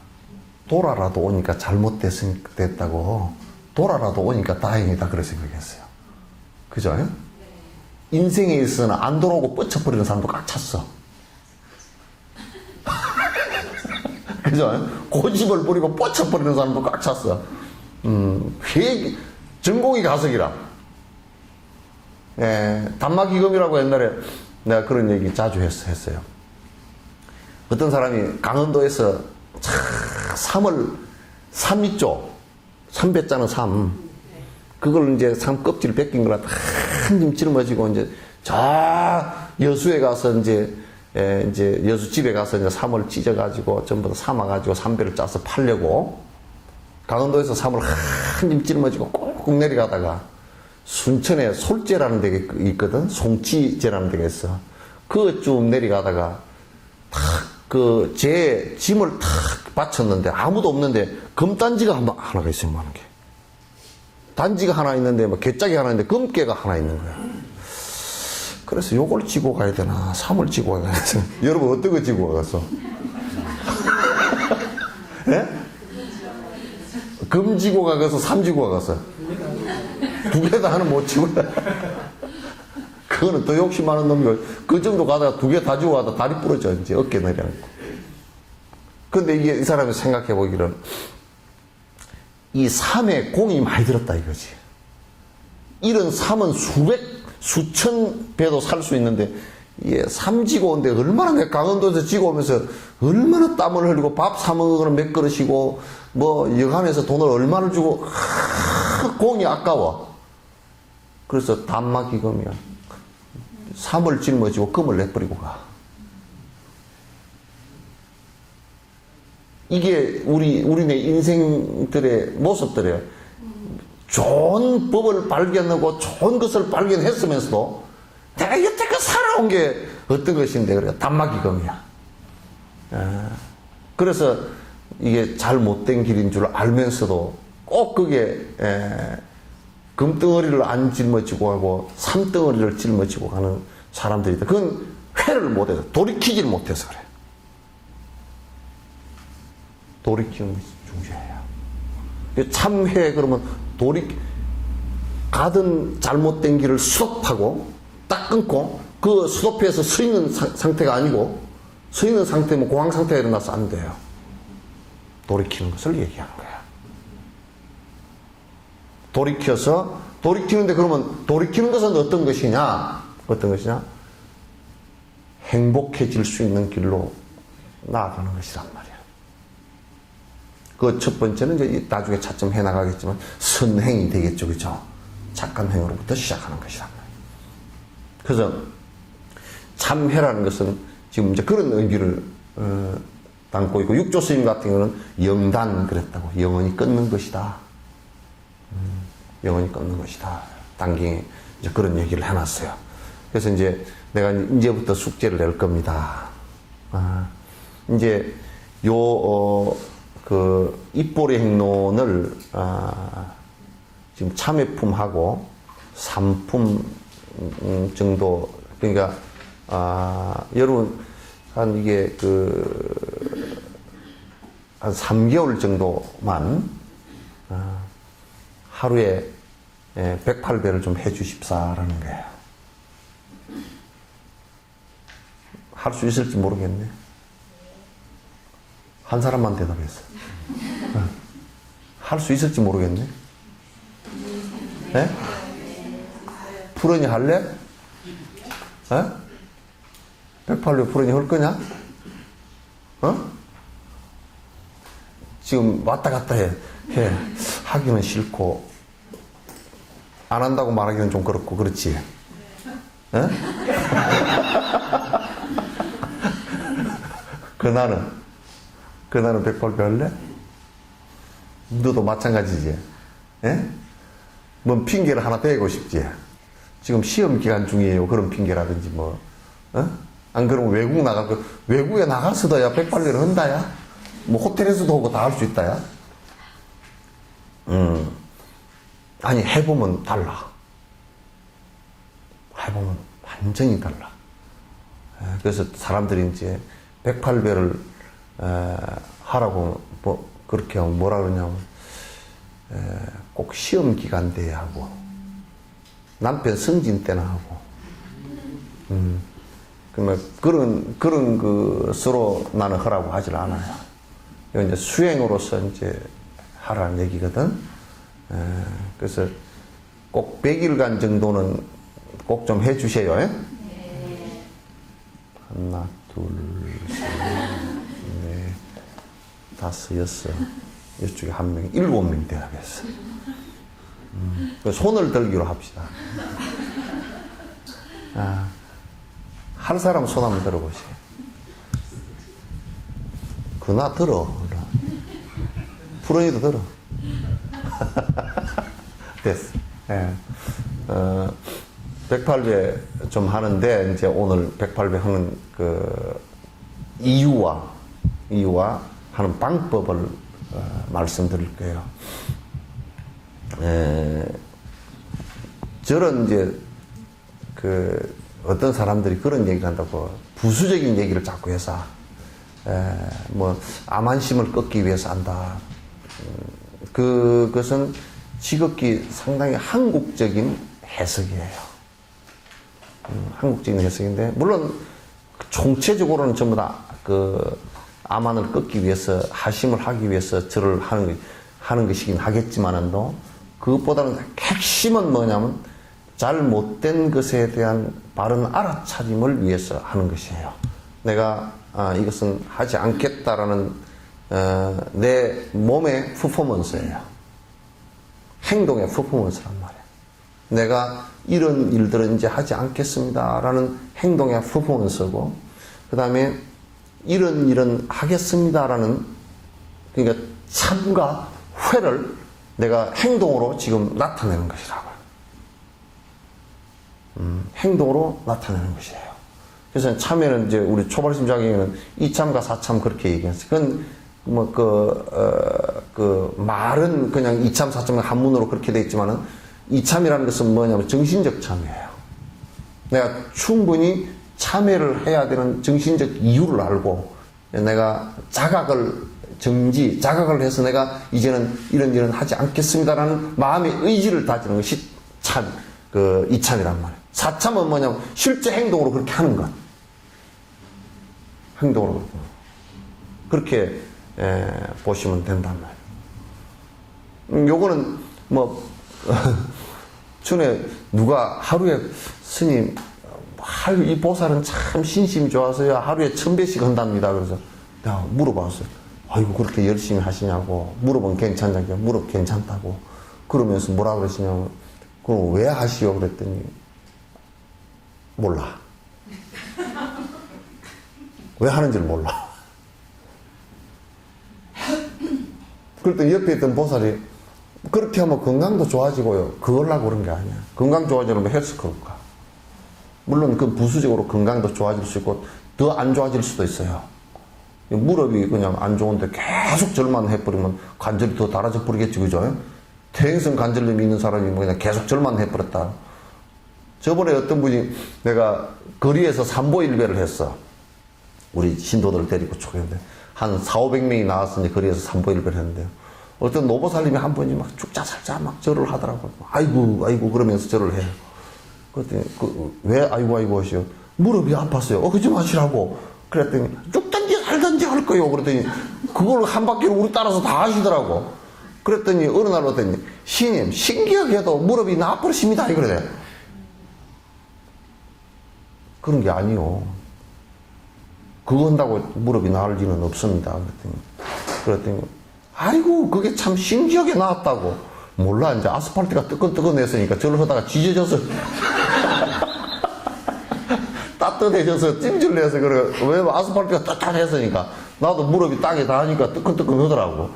돌아라도 오니까 잘못됐다고 돌아라도 오니까 다행이다 그런 생각했어요. 그죠? 인생에 있어서는 안 돌아오고 뻗쳐버리는 사람도 꽉 찼어. 그죠? 고집을 부리고 뻗쳐버리는 사람도 꽉 찼어. 전공이 가석이라. 단마기금이라고 옛날에 내가 그런 얘기 자주 했어요. 어떤 사람이 강원도에서 삼 있죠? 삼배자는 삼. 그걸 이제 삼 껍질 벗긴 거라 한줌 짊어지고 이제 여수에 가서 이제 여수 집에 가서 이제 삼을 찢어가지고 전부 다 삶아가지고 삼배를 짜서 팔려고 강원도에서 삼을 한줌 짊어지고 꾹꾹 내려가다가 순천에 솔제라는 데가 있거든. 송치제라는 데가 있어. 그거 쭉 내려가다가 제 짐을 탁 받쳤는데 아무도 없는데 금단지가 하나가 있어요. 많은 게. 단지가 하나 있는데 개짝이 하나 있는데 금깨가 하나 있는 거야. 그래서 요걸 지고 가야 되나 삼을 지고 가야 되나. 여러분 어떤 거 지고 가겠어? 예? 금 지고 가겠어? 삼 지고 가겠어? 두 개 다 하는 못 지고 가. 그거는 더 욕심 많은 놈이고 그 정도 가다가 2개 다 지고 가다 다리 부러져 이제 어깨 내려앉고. 근데 이게 이 사람이 생각해 보기는 이 삶에 공이 많이 들었다 이거지. 이런 삶은 수천 배도 살 수 있는데, 예, 삶 지고 오는데 얼마나 내 강원도에서 지고 오면서 얼마나 땀을 흘리고 밥 사 먹으면 몇 그릇이고, 뭐, 여간에서 돈을 얼마를 주고, 공이 아까워. 그래서 단막이금이야. 삶을 짊어지고 금을 내버리고 가. 이게 우리네 인생들의 모습들이에요. 좋은 법을 발견하고 좋은 것을 발견했으면서도 내가 여태껏 살아온 게 어떤 것인데, 그래. 단막이금이야. 그래서 이게 잘못된 길인 줄 알면서도 꼭 그게, 금덩어리를 안 짊어지고 하고 산덩어리를 짊어지고 가는 사람들이 있다. 그건 회를 못해서, 돌이키질 못해서 그래. 돌이키는 것이 중요해요. 참회, 그러면 가던 잘못된 길을 스톱하고 딱 끊고 그 스톱해서 서 있는 상태가 아니고, 서 있는 상태면 공황 상태가 일어나서 안 돼요. 돌이키는 것을 얘기하는 거야. 돌이키는데 그러면 돌이키는 것은 어떤 것이냐? 어떤 것이냐? 행복해질 수 있는 길로 나아가는 것이란 말이야. 그 첫 번째는 이제 나중에 차츰 해나가겠지만 선행이 되겠죠. 그죠? 착한 행으로부터 시작하는 것이란 말이야. 그래서 참회라는 것은 지금 이제 그런 의미를 담고 있고, 육조 스님 같은 경우는 영단 그랬다고. 영원히 끊는 것이다. 영원히 끊는 것이다. 단경에 이제 그런 얘기를 해놨어요. 그래서 이제 내가 이제부터 숙제를 낼 겁니다. 이제 입보리 행론을 지금 참회품하고 3품 정도, 그러니까 여러분 한 이게 한 3개월 정도만 하루에 108배를 좀 해주십사라는 거예요. 할 수 있을지 모르겠네. 한 사람만 대답했어. 할 수 있을지 모르겠네. 네? 푸른이 할래? 네? 108배 푸른이 할 거냐? 지금 왔다 갔다 해. 하기는 싫고, 안 한다고 말하기는 좀 그렇고, 그렇지? 에? 나는 108배 할래? 너도 마찬가지지? 에? 뭔 핑계를 하나 대고 싶지? 지금 시험 기간 중이에요. 그런 핑계라든지 뭐, 안 그러면 외국에 나가서도 야, 108배를 한다야? 뭐 호텔에서도 하고 다 할 수 있다야? 아니, 해보면 달라. 해보면 완전히 달라. 그래서 사람들이 이제 108배를 하라고 그렇게 하면 뭐라 그러냐면, 꼭 시험 기간 때 하고, 남편 승진 때나 하고, 그런 것으로 나는 하라고 하질 않아요. 이건 이제 수행으로서 이제 하라는 얘기거든. 그래서 꼭 100일간 정도는 꼭 좀 해주세요. 네. 하나, 둘, 셋, 넷, 다섯, 여섯. 이쪽에 한 명, 7명 돼야겠어. 손을 들기로 합시다. 할 사람 손 한번 들어보세요. 그나 들어. 푸른이도 들어. 됐어. 예. 108배 좀 하는데, 이제 오늘 108배 하는 이유와 하는 방법을 말씀드릴 거예요. 저런 이제 어떤 사람들이 그런 얘기를 한다고 부수적인 얘기를 자꾸 해서 뭐 암환심을 끊기 위해서 한다. 그것은 지극히 상당히 한국적인 해석이에요. 한국적인 해석인데, 물론 총체적으로는 전부 다 암환을 끊기 위해서 하심을 하기 위해서 절을 하는 것이긴 하겠지만은도 그것보다는 핵심은 뭐냐면 잘못된 것에 대한 바른 알아차림을 위해서 하는 것이에요. 내가 이것은 하지 않겠다라는 내 몸의 퍼포먼스예요. 행동의 퍼포먼스란 말이에요. 내가 이런 일들은 이제 하지 않겠습니다라는 행동의 퍼포먼스고, 그 다음에 이런 일은 하겠습니다라는, 그러니까 참과 회를 내가 행동으로 지금 나타내는 것이라고요. 행동으로 나타내는 것이에요. 그래서 참회는 이제 우리 초발심자경에는 이참과 사참 그렇게 얘기했어요. 그건 뭐 말은 그냥 이참 사참 한문으로 그렇게 돼 있지만은 이참이라는 것은 뭐냐면 정신적 참회예요. 내가 충분히 참회를 해야 되는 정신적 이유를 알고 내가 자각을 해서 내가 이제는 이런 일은 하지 않겠습니다라는 마음의 의지를 다지는 것이 이참이란 말이에요. 사참은 뭐냐면 실제 행동으로 그렇게 하는 것. 행동으로 그렇게 보시면 된단 말이에요. 요거는 뭐 전에 누가 하루에 스님 이 보살은 참 신심이 좋아서요 하루에 1000배씩 한답니다. 그래서 내가 물어봤어요. 아이고 그렇게 열심히 하시냐고 물어보면 괜찮냐고 물어보면 괜찮다고 그러면서 뭐라 그러시냐고 그럼 왜 하시오 그랬더니 몰라. 왜 하는지를 몰라. 그랬더니 옆에 있던 보살이 그렇게 하면 건강도 좋아지고요. 그걸라고 그런 게 아니야. 건강 좋아지려면 헬스클럽 가. 물론 그 부수적으로 건강도 좋아질 수 있고 더 안 좋아질 수도 있어요. 무릎이 그냥 안 좋은데 계속 절만 해버리면 관절이 더 달아져 버리겠지, 그죠? 퇴행성 관절염이 있는 사람이 뭐 그냥 계속 절만 해버렸다. 저번에 어떤 분이 내가 거리에서 삼보일배를 했어. 우리 신도들 데리고 초겠는데 한 4,500명이 나와서 이제 거리에서 삼보일배를 했는데요. 어떤 노보살님이 한 분이 막 죽자 살자 막 절을 하더라고요. 아이고 그러면서 절을 해요. 그랬더니 왜 아이고 하시오? 무릎이 아팠어요. 그지 마시라고. 그랬더니 죽든지 살든지 할 거요. 그랬더니 그걸 한 바퀴를 우리 따라서 다 하시더라고. 그랬더니 어느 날 오더니 신임 신기하게도 무릎이 나아버리십니다. 이러래. 그런 게 아니요. 그거 한다고 무릎이 나을 리는 없습니다. 그랬더니 아이고 그게 참 신기하게 나았다고. 몰라 이제 아스팔트가 뜨끈뜨끈했으니까 저를 하다가 지져져서 따뜻해져서 찜질내서 그래. 왜 아스팔트가 따뜻했으니까 나도 무릎이 땅에 닿으니까 뜨끈뜨끈 하더라고.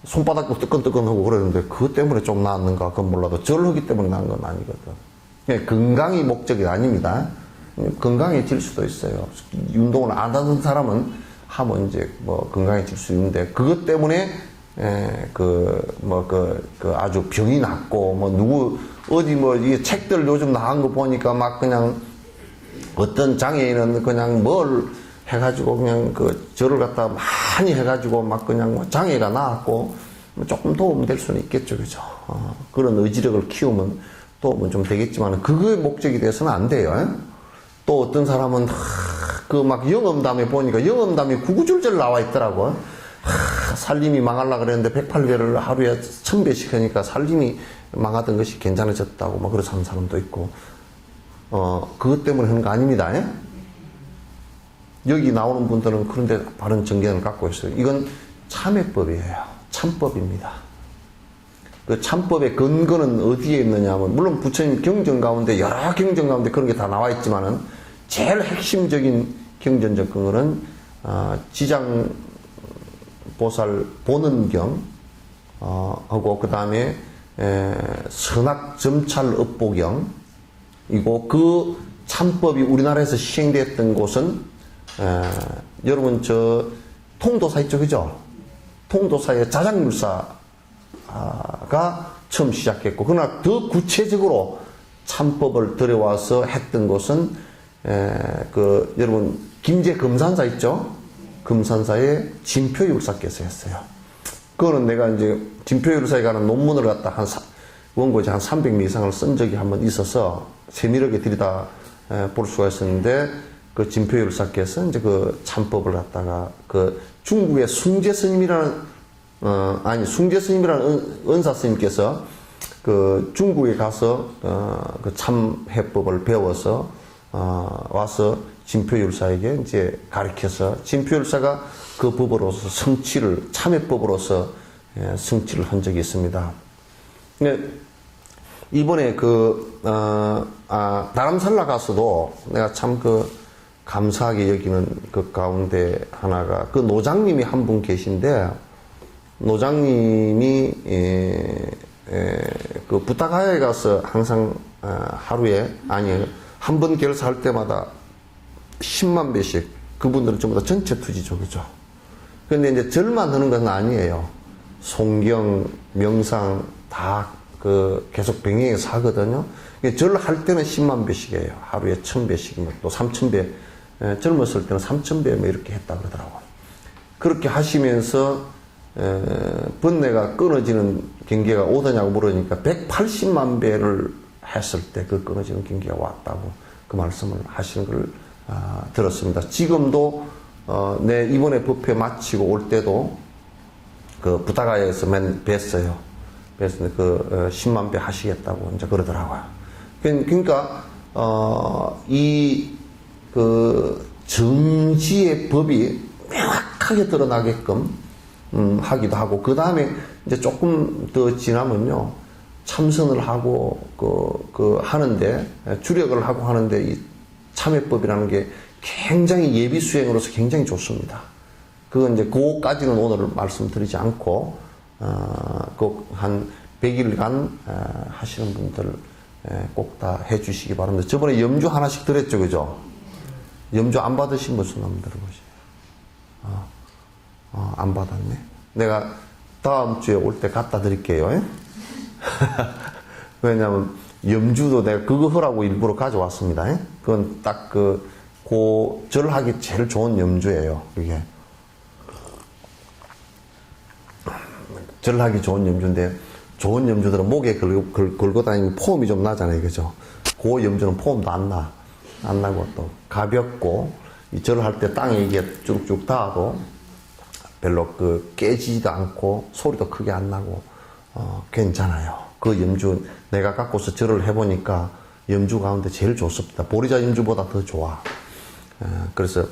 손바닥도 뜨끈뜨끈하고 그러는데 그것 때문에 좀 나았는가 그건 몰라도 절 하기 때문에 나은 건 아니거든. 건강이 목적이 아닙니다. 건강해질 수도 있어요. 운동을 안 하는 사람은 하면 이제 뭐 건강해질 수 있는데 그것 때문에 아주 병이 났고 뭐 어디 뭐 이 책들 요즘 나온 거 보니까 막 그냥 어떤 장애인은 그냥 뭘 해가지고 그냥 절을 갖다 많이 해가지고 막 그냥 뭐 장애가 나았고 조금 도움 될 수는 있겠죠, 그죠? 그런 의지력을 키우면 도움은 좀 되겠지만 그거의 목적이 돼서는 안 돼요. 또 어떤 사람은 막 영엄담에 보니까 영엄담이 구구절절 나와 있더라고. 살림이 망하려고 그랬는데 108배를 하루에 1000배씩 하니까 살림이 망하던 것이 괜찮아졌다고 막 그렇게 하는 사람도 있고. 그것 때문에 하는 거 아닙니다. 여기 나오는 분들은 그런데 바른 정견을 갖고 있어요. 이건 참회법이에요. 참법입니다. 그 참법의 근거는 어디에 있느냐 하면, 물론 부처님 경전 가운데, 여러 경전 가운데 그런 게 다 나와 있지만은, 제일 핵심적인 경전적 근거는, 지장보살 보는경, 하고, 그 다음에, 선악점찰업보경, 이고 그 참법이 우리나라에서 시행되었던 곳은, 여러분, 통도사 있죠, 그죠? 통도사의 자작물사가 처음 시작했고, 그러나 더 구체적으로 참법을 들여와서 했던 곳은, 여러분, 김제금산사 있죠? 금산사의 진표율사께서 했어요. 그거는 내가 이제 진표율사에 관한 논문을 갖다 원고지 한 300명 이상을 쓴 적이 한번 있어서 세밀하게 들여다 볼 수가 있었는데, 그 진표율사께서 이제 그 참법을 갖다가 그 중국의 숭제 스님이라는 숭제 스님이라는 은사 스님께서 그 중국에 가서 그 참해법을 배워서 와서 진표율사에게 이제 가르쳐서 진표율사가 그 법으로서 참해법으로서 성취를 한 적이 있습니다. 근데 이번에 다람살라 가서도 내가 참 감사하게 여기는 그 가운데 하나가 그 노장님이 한 분 계신데, 노장님이 그 부타가야에 가서 항상 하루에 한 번 결사할 때마다 10만 배씩, 그분들은 전부 다 전체 투지죠, 그죠? 근데 이제 절만 하는 것은 아니에요. 송경, 명상 다 계속 병행해서 하거든요. 절할 때는 10만 배씩이에요. 하루에 1000배씩, 또 3000배. 젊었을 때는 3000배 이렇게 했다 그러더라고요. 그렇게 하시면서 번뇌가 끊어지는 경계가 오더냐고 물으니까 180만 배를 했을 때 그 끊어지는 경계가 왔다고 그 말씀을 하시는 걸 들었습니다. 지금도 내 이번에 법회 마치고 올 때도 그 부타가야에서 뵀어요. 그래서 10만 배 하시겠다고 이제 그러더라고요. 그러니까 정지의 법이 명확하게 드러나게끔 하기도 하고, 그 다음에 이제 조금 더 지나면요, 참선을 하고 하는데, 주력을 하고 하는데 이 참회법이라는 게 굉장히 예비 수행으로서 굉장히 좋습니다. 그건 이제 그거까지는 오늘 말씀드리지 않고 꼭 한 100일간 하시는 분들 꼭 다 해주시기 바랍니다. 저번에 염주 하나씩 드렸죠, 그죠? 염주 안 받으신 분 손 한번 들어보세요. 안 받았네. 내가 다음 주에 올 때 갖다 드릴게요. 왜냐면 염주도 내가 그거 하라고 일부러 가져왔습니다. 그건 딱 절하기 제일 좋은 염주예요. 그게 절하기 좋은 염주인데, 좋은 염주들은 목에 걸고 다니면 폼이 좀 나잖아요, 그죠? 그 염주는 폼도 안 나고 또 가볍고, 이 절할 때 땅에 이게 쭉쭉 닿아도 별로 깨지지도 않고 소리도 크게 안 나고 괜찮아요. 그 염주 내가 갖고서 절을 해보니까 염주 가운데 제일 좋습니다. 보리자 염주보다 더 좋아. 그래서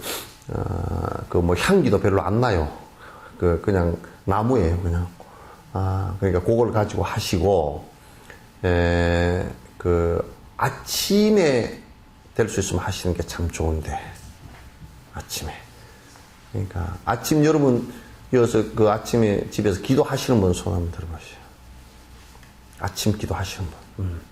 향기도 별로 안 나요. 그냥 나무예요, 그냥. 그러니까 그걸 가지고 하시고, 아침에 될 수 있으면 하시는 게 참 좋은데, 아침에. 그러니까, 아침 여러분, 여기서 아침에 집에서 기도하시는 분 손 한번 들어보세요. 아침 기도하시는 분.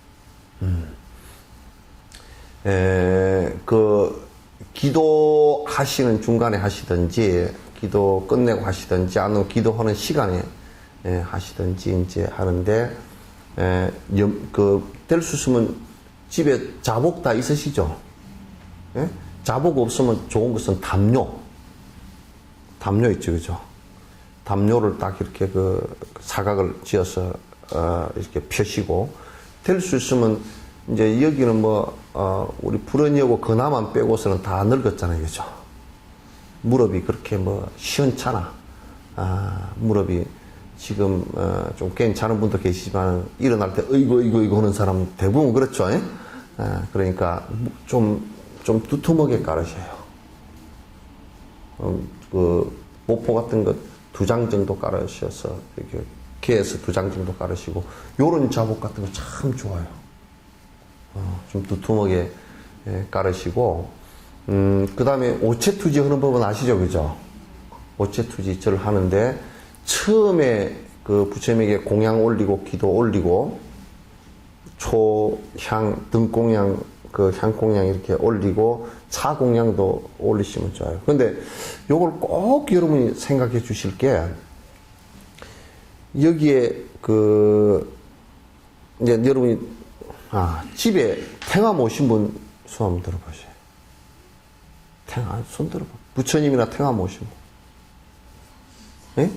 기도하시는 중간에 하시든지, 기도 끝내고 하시든지, 아니면 기도하는 시간에 하시든지 이제 하는데, 될 수 있으면 집에 자복 다 있으시죠? 예? 자복 없으면 좋은 것은 담요 있죠, 그죠? 담요를 딱 이렇게 사각을 지어서, 이렇게 펴시고, 될 수 있으면 이제 여기는 우리 불언이하고 그나만 빼고서는 다 늙었잖아요, 그죠? 무릎이 그렇게 시원찮아. 무릎이 지금 좀 괜찮은 분도 계시지만 일어날 때 이거 하는 사람 대부분 그렇죠. 그러니까 좀 두툼하게 깔으셔요. 모포 같은 것 2장 정도 깔으셔서 이렇게 개에서 2장 정도 깔으시고, 요런 자복 같은 거 참 좋아요. 좀 두툼하게 깔으시고, 그 다음에 오체투지 하는 법은 아시죠, 그죠? 오체투지 절을 하는데, 처음에 부처님에게 공양 올리고 기도 올리고 초향 등공양 향공양 이렇게 올리고 차공양도 올리시면 좋아요. 근데 요걸 꼭 여러분이 생각해 주실 게, 여기에 이제 여러분이 집에 탱화 모신 분 손 한번 들어보세요. 탱화 손 들어봐. 부처님이나 탱화 모신 분. 예?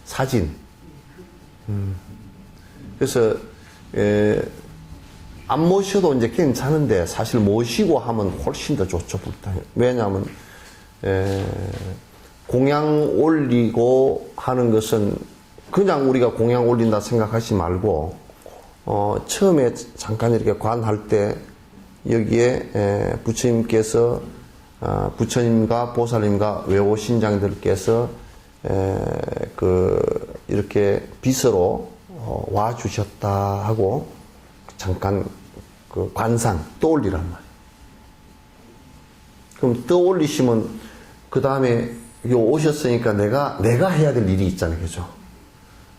사진. 그래서 안 모셔도 이제 괜찮은데 사실 모시고 하면 훨씬 더 좋죠, 불당이. 왜냐하면 공양 올리고 하는 것은 그냥 우리가 공양 올린다 생각하지 말고 처음에 잠깐 이렇게 관할 때 여기에 부처님께서 부처님과 보살님과 외호신장들께서 이렇게 비서로 와 주셨다 하고 잠깐 그 관상 떠올리란 말이에요. 그럼 떠올리시면 그 다음에 오셨으니까 내가 해야 될 일이 있잖아요, 그죠?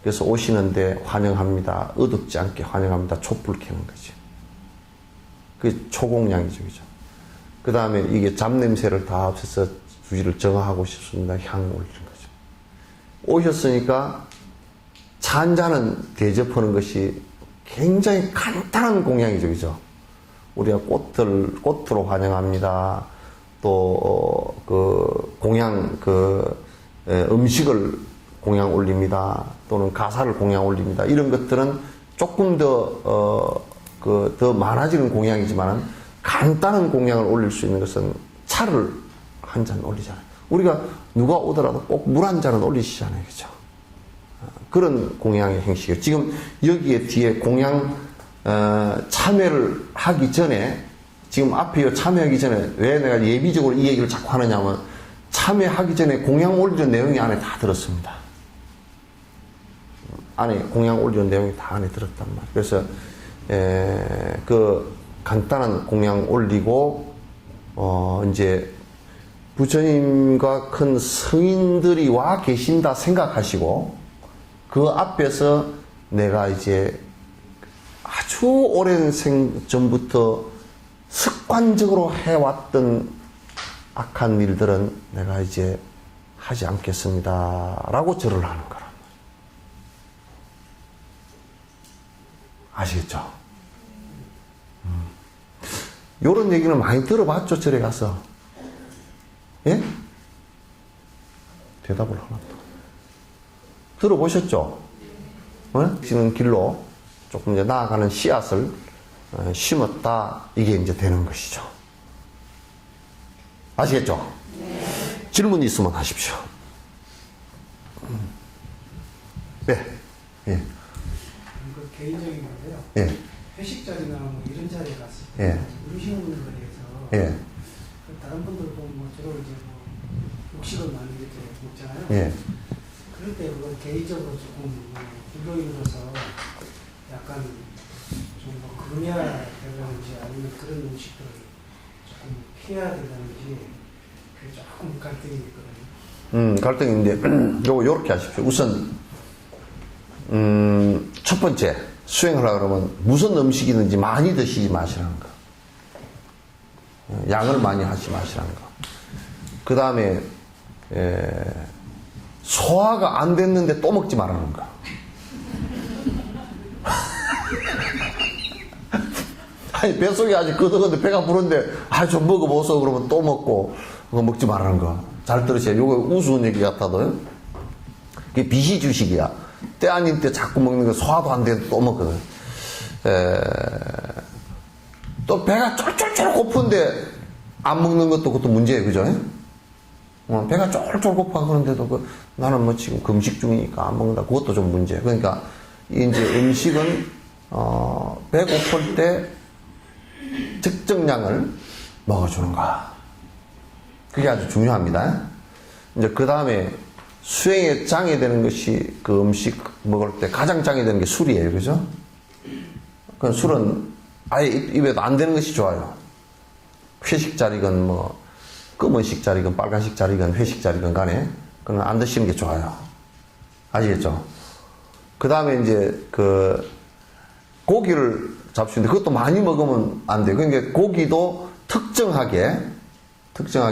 그래서 오시는데 환영합니다. 어둡지 않게 환영합니다. 촛불 켜는 거죠. 그게 초공양이죠, 그죠? 그 다음에 이게 잡냄새를 다 없애서 주지를 정화하고 싶습니다. 향 올리는 거죠. 오셨으니까 차 한 잔은 대접하는 것이 굉장히 간단한 공양이죠, 그죠? 우리가 꽃으로 환영합니다. 또, 공양, 음식을 공양 올립니다. 또는 가사를 공양 올립니다. 이런 것들은 조금 더 많아지는 공양이지만 간단한 공양을 올릴 수 있는 것은 차를 한 잔 올리잖아요. 우리가 누가 오더라도 꼭 물 한 잔은 올리시잖아요, 그죠? 그런 공양의 행식이에요. 지금 여기에 뒤에 공양, 참여를 하기 전에, 지금 앞에 참여하기 전에 왜 내가 예비적으로 이 얘기를 자꾸 하느냐면 참여하기 전에 공양 올리는 내용이 안에 다 들었습니다. 안에 공양 올리는 내용이 다 안에 들었단 말이에요. 그래서 그 간단한 공양 올리고 이제 부처님과 큰 성인들이 와 계신다 생각하시고 그 앞에서 내가 이제 아주 오랜 전부터 습관적으로 해왔던 악한 일들은 내가 이제 하지 않겠습니다. 라고 절을 하는 거란 말이에요. 아시겠죠? 요런 얘기는 많이 들어봤죠, 절에 가서. 예? 대답을 하나도. 들어보셨죠? 지는 길로 조금 이제 나아가는 씨앗을 심었다. 이게 이제 되는 것이죠. 아시겠죠? 네. 질문 있으면 하십시오. 네. 예. 그 개인적인 건데요. 예. 회식 자리나 뭐 이런 자리에 갔을 때 예. 음식 먹는 거리에서 예. 다른 분들도 뭐 주로 이제 뭐 육식을 많이 이렇게 먹잖아요. 예. 그럴 때 그걸 개인적으로 조금 불교인으로서 약간 좀뭐 금해야 되는지 아니면 그런 음식들을 조금 피해야 되는지 그게 조금 갈등이 있거든요. 갈등인데 요렇게 하십시오. 우선 첫 번째 수행하려고 그러면 무슨 음식이든지 많이 드시지 마시라는 거. 양을 많이 하지 마시라는 거. 그 다음에 소화가 안 됐는데 또 먹지 말라는 거. 아니 뱃속이 아직 끄덕한데 배가 부른데 좀 먹어보소 그러면 또 먹고 그거 먹지 말라는 거. 잘 들으세요. 요거 우스운 얘기 같아도 그게 비시주식이야. 때 아닌 때 자꾸 먹는 거 소화도 안 되는데 또 먹거든. 또 배가 쫄쫄쫄 고픈데 안 먹는 것도 그것도 문제예요, 그죠? 배가 쫄쫄 고파 그런데도 나는 뭐 지금 금식 중이니까 안 먹는다. 그것도 좀 문제예요. 그러니까 이제 음식은 배고플 때 적정량을 먹어주는 거야. 그게 아주 중요합니다. 이제 그 다음에 수행에 짱이 되는 것이 그 음식 먹을 때 가장 짱이 되는 게 술이에요, 그죠? 그 술은 아예 입에도 안 되는 것이 좋아요. 회식 자리건 뭐 검은식 자리건 빨간식 자리건 회식 자리건 간에 그건 안 드시는 게 좋아요. 아시겠죠? 그 다음에 이제 그 고기를 잡수는데 그것도 많이 먹으면 안 돼요. 그러니까 고기도 특정하게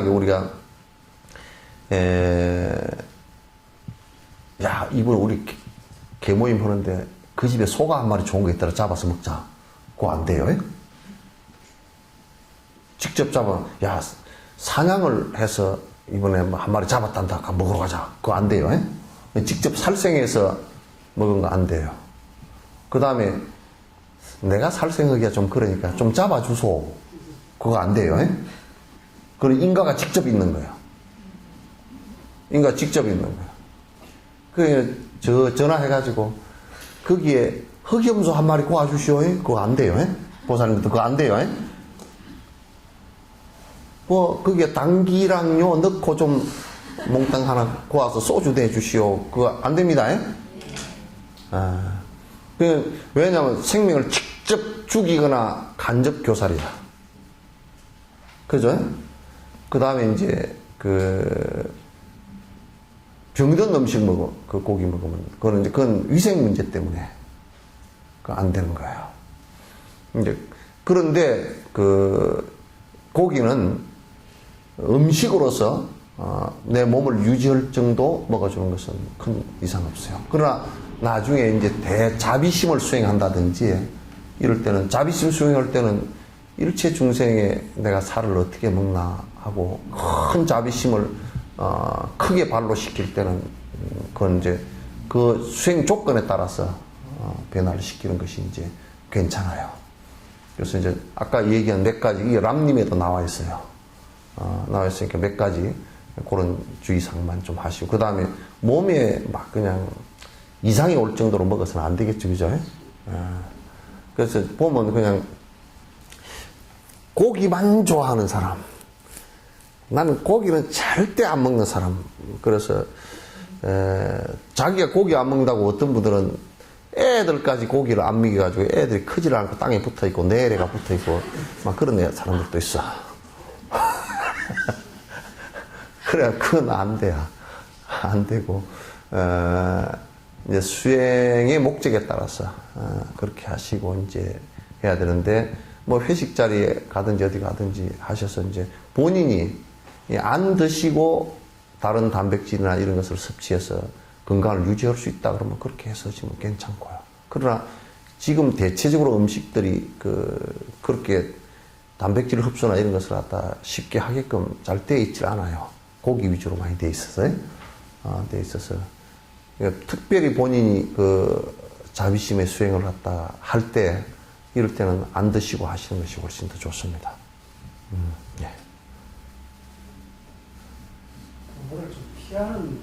우리가 야 이번 우리 개모임 하는데 그 집에 소가 한 마리 좋은 거 있더라 잡아서 먹자. 그거 안 돼요. 직접 야 사냥을 해서 이번에 뭐 한 마리 잡았단다. 먹으러 가자. 그거 안 돼요. 직접 살생해서 먹은 거 안 돼요. 그 다음에 내가 살생하기가 좀 그러니까 좀 잡아주소. 그거 안 돼요. 그리고 인가가 직접 있는 거예요. 인가 직접 있는 거예요. 그 전화해가지고 거기에 흑염소 한 마리 구워주시오. 그거 안 돼요. 보살님도 그거 안 돼요. 뭐 거기에 당기랑요 넣고 좀 몽땅 하나 구워서 소주 내주시오. 그거 안 됩니다. 왜냐하면 생명을 직접 죽이거나 간접 교살이다. 그죠? 그 다음에 이제 병든 음식 그 고기 먹으면 그건 위생 문제 때문에 안 되는 거예요. 이제 그런데 고기는 음식으로서 내 몸을 유지할 정도 먹어주는 것은 큰 이상 없어요. 그러나 나중에 이제 대자비심을 수행한다든지 이럴 때는 자비심 수행할 때는 일체 중생에 내가 살을 어떻게 먹나 하고 큰 자비심을 크게 발로 시킬 때는 그건 이제 그 수행 조건에 따라서 변화를 시키는 것이 이제 괜찮아요. 그래서 이제 아까 얘기한 몇 가지 이게 람님에도 나와 있어요. 나와 있으니까 몇 가지 그런 주의사항만 좀 하시고 그 다음에 몸에 막 그냥 이상이 올 정도로 먹어서는 안 되겠죠, 그죠? 그래서 보면 그냥 고기만 좋아하는 사람, 나는 고기는 절대 안 먹는 사람. 그래서 자기가 고기 안 먹는다고 어떤 분들은 애들까지 고기를 안 먹여가지고 애들이 크질 않고 땅에 붙어있고 내래가 붙어있고 막 그런 사람들도 있어. 그래, 그건 안 돼요. 안 되고 이제 수행의 목적에 따라서 그렇게 하시고 이제 해야 되는데 뭐 회식 자리에 가든지 어디 가든지 하셔서 이제 본인이 안 드시고 다른 단백질이나 이런 것을 섭취해서 건강을 유지할 수 있다 그러면 그렇게 해서 지금 괜찮고요. 그러나 지금 대체적으로 음식들이 그렇게 단백질 흡수나 이런 것을 갖다 쉽게 하게끔 잘 돼 있질 않아요. 고기 위주로 많이 돼 있어서요. 돼 있어서 특별히 본인이 자비심의 수행을 갖다 할 때 이럴 때는 안 드시고 하시는 것이 훨씬 더 좋습니다. 예. 공부를 좀 피하는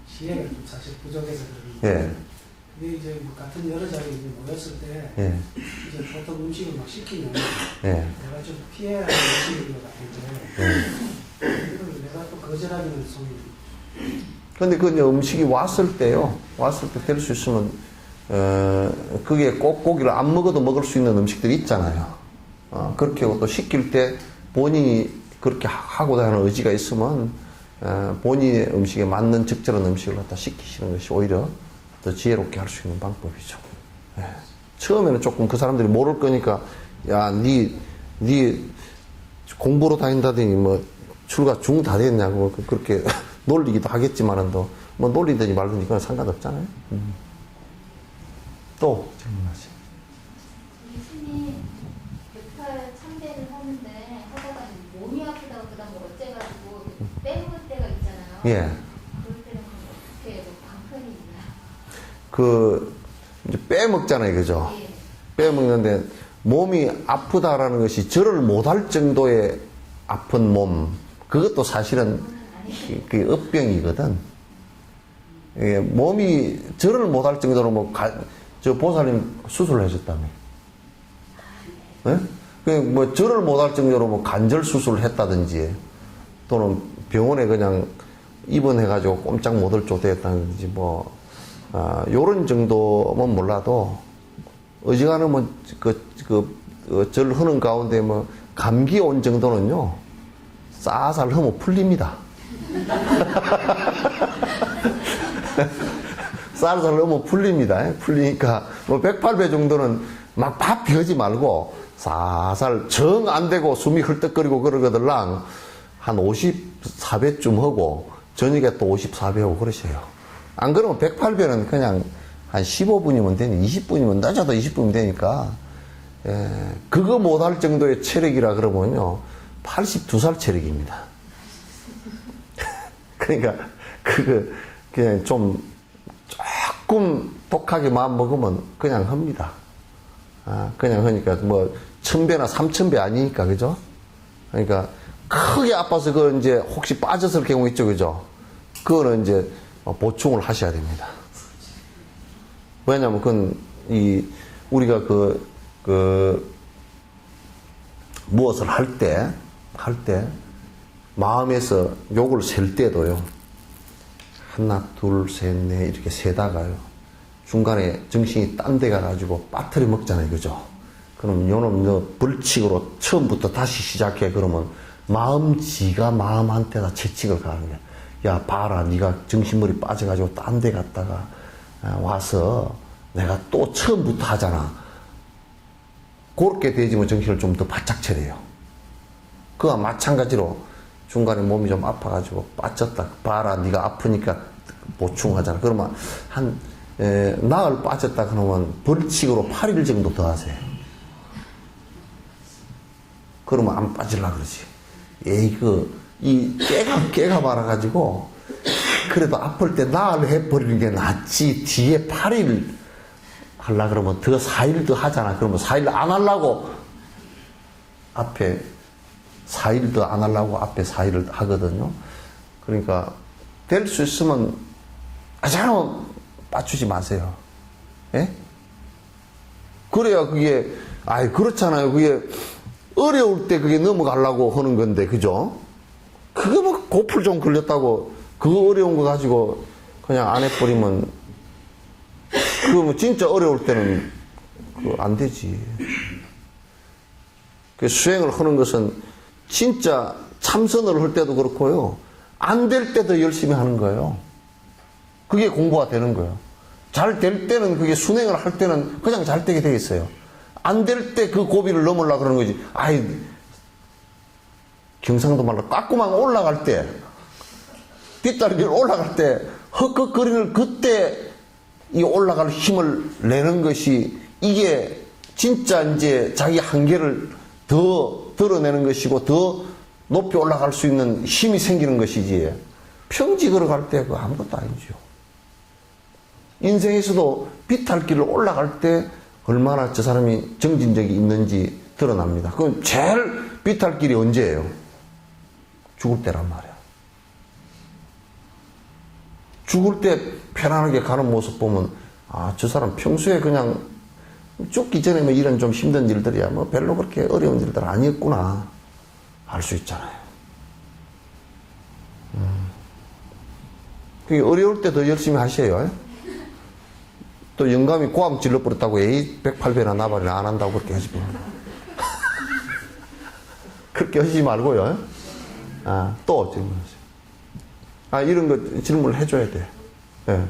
지혜가 좀 사실 부족해서 그런데 예. 그게 이제 뭐 같은 여러 자리에 이제 모였을 때 예. 이제 보통 음식을 막 시키면 예. 내가 좀 피해야 하는 음식인 것 같은데 이걸 내가 또 거절하기는 좀 근데 그 이제 음식이 왔을 때요. 왔을 때 될 수 있으면 그게 꼭 고기를 안 먹어도 먹을 수 있는 음식들이 있잖아요. 그렇게 하고 또 시킬 때 본인이 그렇게 하고자 하는 의지가 있으면 본인의 음식에 맞는 적절한 음식을 갖다 시키시는 것이 오히려 더 지혜롭게 할 수 있는 방법이죠. 예. 처음에는 조금 그 사람들이 모를 거니까 야, 니 공부로 다닌다더니 뭐 출가 중 다 됐냐고 그렇게 놀리기도 하겠지만은 또 뭐 놀리든지 말든지 그건 상관없잖아요. 또 질문하세요. 예수님 108 참배를 하는데 하다가 몸이 아프다고 그다음 뭐 어째가지고 빼먹을 때가 있잖아요. 예. 그럴 때는 어떻게 방편이 있나요? 이제 빼먹잖아요, 그죠? 예. 빼먹는데 몸이 아프다라는 것이 절을 못할 정도의 아픈 몸, 그것도 사실은 그 업병이거든. 예, 몸이 절을 못할 정도로 저 보살님 수술을 하셨다며. 예? 뭐 절을 못할 정도로 뭐 관절 수술을 했다든지 또는 병원에 그냥 입원해가지고 꼼짝 못할 조대 했다든지 뭐 요런 정도면 몰라도 어지간하면 뭐 절 흐는 가운데 뭐 감기 온 정도는요 쌀쌀 흐면 풀립니다. 쌀쌀 흐면 풀립니다. 풀리니까 뭐 108배 정도는 막 바삐 하지 말고 살살 정 안 되고 숨이 헐떡거리고 그러거들랑 한 54배쯤 하고 저녁에 또 54배 하고 그러셔요. 안 그러면 108배는 그냥 한 15분이면 되니 20분이면 낮아도 20분이면 되니까 그거 못할 정도의 체력이라 그러면요 82살 체력입니다. 그러니까 그냥 좀 조금 독하게 마음 먹으면 그냥 합니다. 그냥 그러니까 뭐 1000배나 3000배 아니니까 그죠? 그러니까 크게 아파서 그 이제 혹시 빠졌을 경우 있죠, 그죠? 그거는 이제 보충을 하셔야 됩니다. 왜냐면 그건 우리가 무엇을 할 때 마음에서 욕을 셀 때도요. 하나, 둘, 셋, 넷 이렇게 세다가요. 중간에 정신이 딴 데 가가지고 빠뜨려 먹잖아요, 그죠? 그럼 요놈 너 벌칙으로 처음부터 다시 시작해. 그러면 지가 마음한테다 채찍을 가는 거야. 야, 봐라, 네가 정신머리 빠져가지고 딴 데 갔다가 와서 내가 또 처음부터 하잖아. 그렇게 되지면 정신을 좀 더 바짝 차려요. 그와 마찬가지로 중간에 몸이 좀 아파가지고 빠졌다. 봐라, 네가 아프니까 보충하잖아. 그러면 나흘 빠졌다 그러면 벌칙으로 8일 정도 더 하세요. 그러면 안 빠질라 그러지. 에이, 깨가 말아가지고, 그래도 아플 때 나흘 해버리는 게 낫지. 뒤에 8일 하려 그러면 더 4일 더 하잖아. 그러면 4일 안 하려고 앞에 4일 더 안 하려고 앞에 4일을 하거든요. 그러니까 될 수 있으면 아장 빠추지 마세요. 예? 그래야 그게 그렇잖아요. 그게 어려울 때 그게 넘어가려고 하는 건데, 그죠? 그거 뭐 고풀 좀 걸렸다고 그거 어려운 거 가지고 그냥 안 해버리면 그거 뭐 진짜 어려울 때는 그거 안 되지. 그 수행을 하는 것은 진짜 참선을 할 때도 그렇고요. 안 될 때도 열심히 하는 거예요. 그게 공부가 되는 거예요. 잘 될 때는 그게 순행을 할 때는 그냥 잘 되게 돼 있어요. 안 될 때 그 고비를 넘으려고 그러는 거지. 경상도 말로 까꾸만 올라갈 때, 뒷다리를 올라갈 때, 헉헉거리는 그때 이 올라갈 힘을 내는 것이 이게 진짜 이제 자기 한계를 더 드러내는 것이고 더 높이 올라갈 수 있는 힘이 생기는 것이지. 평지 걸어갈 때 그거 아무것도 아니죠. 인생에서도 비탈길을 올라갈 때 얼마나 저 사람이 정진적이 있는지 드러납니다. 그건 제일 비탈길이 언제예요? 죽을 때란 말이야. 죽을 때 편안하게 가는 모습 보면 저 사람 평소에 그냥 죽기 전에 뭐 이런 좀 힘든 일들이야 뭐 별로 그렇게 어려운 일들 아니었구나 알 수 있잖아요. 그게 어려울 때 더 열심히 하셔요. 또 영감이 고함 질러버렸다고 에이 108배나 나발이나 안 한다고 그렇게 하지 뭐. 그렇게 하시지 말고요. 또 질문하세요. 이런 거 질문을 해줘야 돼. 예. 저기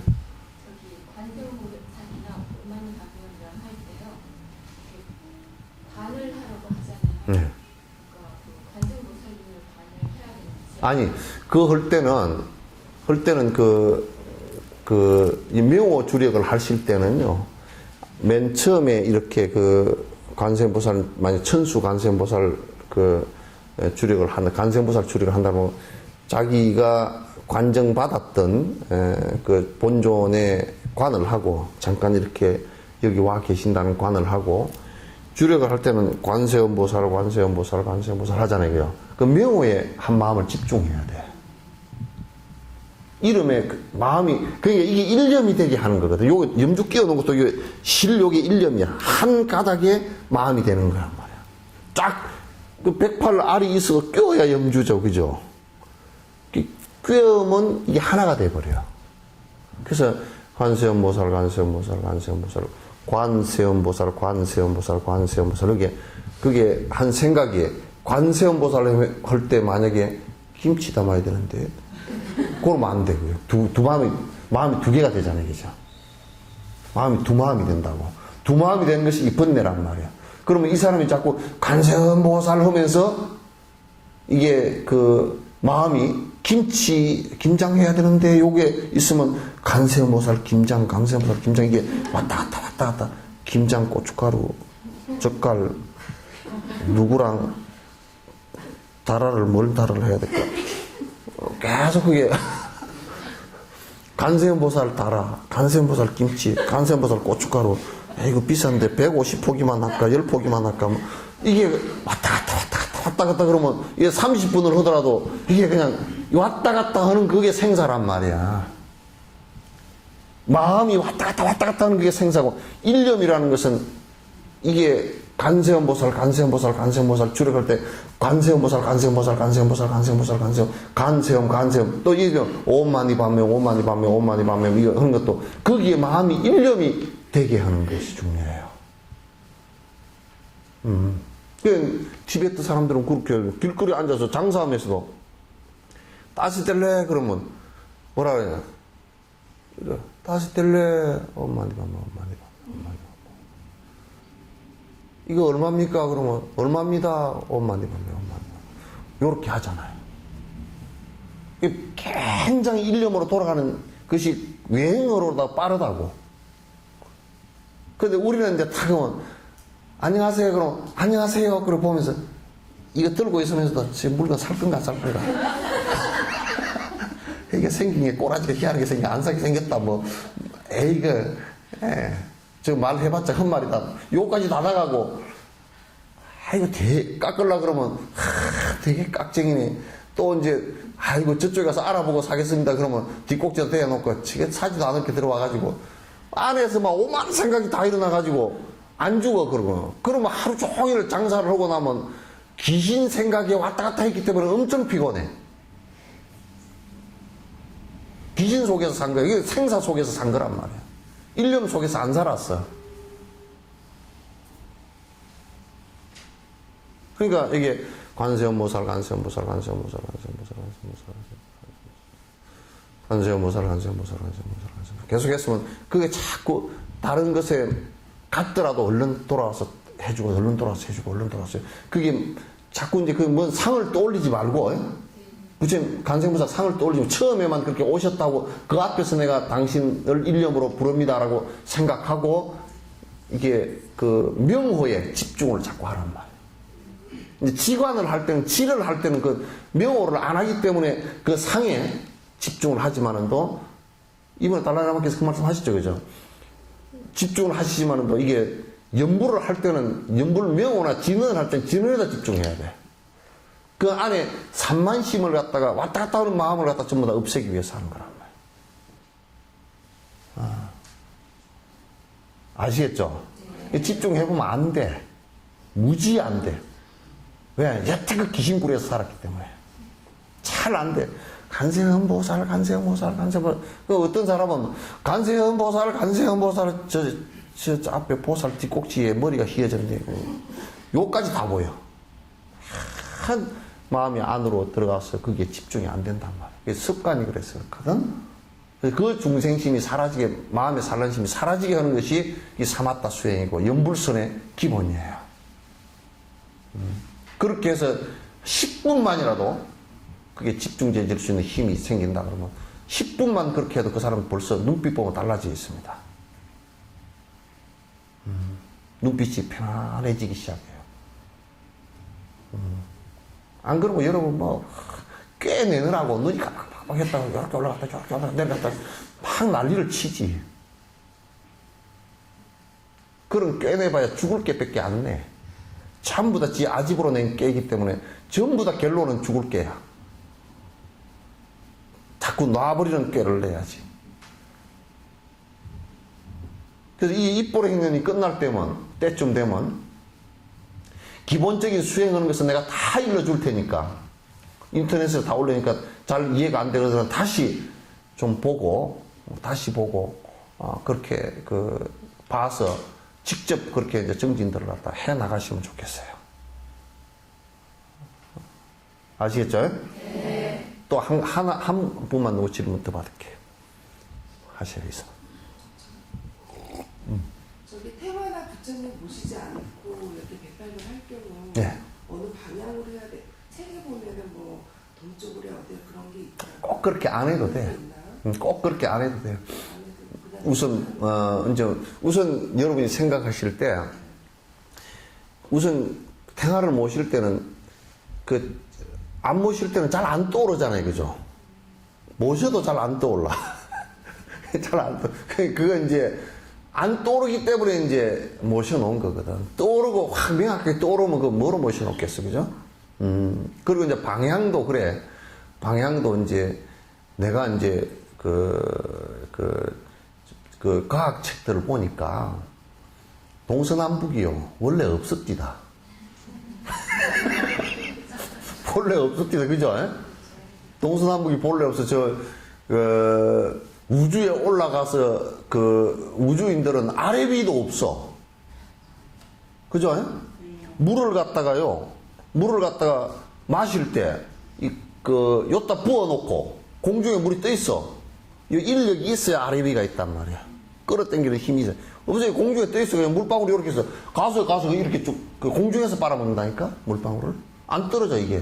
관세음보살이나 오만이 가교원이랑 할 때요, 반을 하라고 하잖아요. 네. 그러니까 그 관세음보살님을 반을 해야 되는지. 아니, 그거 할 때는 이 명호 주력을 하실 때는요, 맨 처음에 이렇게 관세음보살, 만약 천수 관세음보살 주력을 관세음보살 주력을 한다면 자기가 관정받았던 본존에 관을 하고 잠깐 이렇게 여기 와 계신다는 관을 하고 주력을 할 때는 관세음보살 하잖아요. 그 명호에 한 마음을 집중해야 돼. 이름에 마음이 그러니까 이게 일념이 되게 하는 거거든. 요거 염주 끼워놓은 것도 이게 실욕의 일념이야. 한 가닥에 마음이 되는 거란 말이야. 쫙 그 108알이 있어 껴야 염주죠, 그죠? 꿰으면 이게 하나가 돼버려요. 그래서 관세음보살, 그게 한 생각이 관세음보살 할 때 만약에 김치 담아야 되는데 그러면 안 되고요. 마음이 두 개가 되잖아요, 그죠? 마음이 두 마음이 된다고. 두 마음이 되는 것이 이 번뇌란 말이야. 그러면 이 사람이 자꾸 관세음보살 하면서 이게 마음이 김장해야 되는데 요게 있으면 관세음보살 김장 이게 왔다 갔다 김장 고춧가루 젓갈 누구랑 뭘 달아를 해야 될까 계속 그게 관세음보살 달아 관세음보살 김치 관세음보살 고춧가루 이거 비싼데 150포기만 할까, 10포기만 할까, 뭐. 이게 왔다 갔다 그러면, 이게 30분을 하더라도, 이게 그냥 왔다 갔다 하는 그게 생사란 말이야. 마음이 왔다 갔다 하는 그게 생사고, 일념이라는 것은, 이게 간세음보살 줄여갈 때, 간세음보살, 간세음, 또 이게 오만이 반면, 이거 하는 것도, 거기에 마음이 일념이 되게 하는 것이 중요해요. 그 티베트 사람들은 그렇게 길거리에 앉아서 장사하면서도 다시 뗄래? 그러면 뭐라 그래야 되나? 다시 뗄래? 오만이 반면. 이거 얼마입니까? 그러면 얼마입니다. 오만이 반면. 요렇게 하잖아요. 이게 굉장히 일념으로 돌아가는 것이 외행으로다 빠르다고. 근데 우리는 이제 탁 하면 안녕하세요. 그럼 안녕하세요. 그러고 보면서 이거 들고 있으면서도 지금 물건 살 건가 살 건가. 이게 생긴 게 꼬라지가 희한하게 생겨 안 사게 생겼다 뭐. 저 말 해봤자 헛말이다. 요까지 다 나가고 아이고 깎으려고 그러면 되게 깍쟁이네. 또 이제 아이고 저쪽에 가서 알아보고 사겠습니다. 그러면 뒷꼭지에 대놓고 지금 사지도 않게 들어와가지고 안에서 막 오만 생각이 다 일어나가지고 안 죽어 그러고. 그러면 하루 종일 장사를 하고 나면 귀신 생각이 왔다 갔다 했기 때문에 엄청 피곤해. 귀신 속에서 산 거야. 이게 생사 속에서 산 거란 말이야. 일념 속에서 안 살았어. 그러니까 이게 관세음보살 계속 했으면 그게 자꾸 다른 것에 갔더라도 얼른 돌아와서 해주고 그게 자꾸 이제 그 뭐 상을 떠올리지 말고 부처님 간세음보살 상을 떠올리고 처음에만 그렇게 오셨다고 그 앞에서 내가 당신을 일념으로 부릅니다라고 생각하고 이게 그 명호에 집중을 자꾸 하란 말이에요. 이제 지관을 할 때는 지를 할 때는 그 명호를 안 하기 때문에 그 상에 집중을 하지만은도 이번에 달라라마께서 그 말씀 하셨죠, 그죠? 집중을 하시지만은도 이게 연부를 할 때는 연부를 명호나 진언을 할 때는 진언에다 집중해야 돼. 그 안에 산만심을 갖다가 왔다 갔다 하는 마음을 갖다 전부 다 없애기 위해서 하는 거란 말이에요. 아시겠죠? 집중해보면 안 돼. 무지 안 돼. 왜? 여태 그 귀신구리에서 살았기 때문에. 잘 안 돼. 간세음보살. 그 어떤 사람은 간세음보살, 저 앞에 보살 뒷꼭지에 머리가 휘어졌네. 요까지 다 보여. 한 마음이 안으로 들어가서 그게 집중이 안 된단 말이야. 습관이 그래서 그렇거든. 그 중생심이 사라지게, 마음의 산란심이 사라지게 하는 것이 이 사마타 수행이고 연불선의 기본이에요. 그렇게 해서 10분만이라도 그게 집중되질 수 있는 힘이 생긴다 그러면 10분만 그렇게 해도 그 사람은 벌써 눈빛 보면 달라져 있습니다. 눈빛이 편안해지기 시작해요. 안 그러면 여러분 뭐 꿰내느라고 눈이 깜빡깜빡 했다가 이렇게 올라갔다 저렇게 올라갔다 내려갔다 막 난리를 치지. 그런 꿰내봐야 죽을 깨밖에 안 내. 전부 다 지 아집으로 낸 깨이기 때문에 전부 다 결론은 죽을 깨야. 자꾸 놔버리는 깨를 내야지. 그래서 이 입보의 행련이 끝날 때쯤 되면 기본적인 수행하는 것은 내가 다 일러줄 테니까 인터넷에 다 올리니까 잘 이해가 안 되거든 다시 좀 보고 그렇게 봐서 직접 그렇게 이제 정진들을 갖다 해 나가시면 좋겠어요. 아시겠죠? 네. 또 한 분만 놓치면 더 받을게요. 하셔야겠어. 저기 태화나 부처님 모시지 않고 이렇게 배팔을 할 경우 네. 어느 방향으로 해야 돼? 책에 보면은 뭐 동쪽으로 어디 그런 게 있다. 꼭 그렇게 안 해도 돼. 꼭 그렇게 안 해도 돼요. 우선 여러분이 생각하실 때 우선 태화를 모실 때는 안 모실 때는 잘 안 떠오르잖아요, 그죠? 모셔도 잘 안 떠올라. 잘 안 떠. 그거 이제 안 떠오르기 때문에 이제 모셔놓은 거거든. 떠오르고 확 명확하게 떠오르면 그 뭐로 모셔놓겠어, 그죠? 그리고 이제 방향도 그래. 방향도 이제 내가 이제 그 과학책들을 보니까 동서남북이요. 원래 없었디다. 본래 없었디다. 그죠? 동서남북이 본래 없어. 우주에 올라가서 우주인들은 아래 위도 없어. 그죠? 물을 갖다가 마실 때, 요따 부어놓고 공중에 물이 떠 있어. 이 인력이 있어야 아래 위가 있단 말이야. 끌어당기는 힘이 있어. 없어요. 공중에 떠 있어. 그냥 물방울이 이렇게 해서 가서 이렇게 쭉 공중에서 빨아먹는다니까? 물방울을. 안 떨어져, 이게.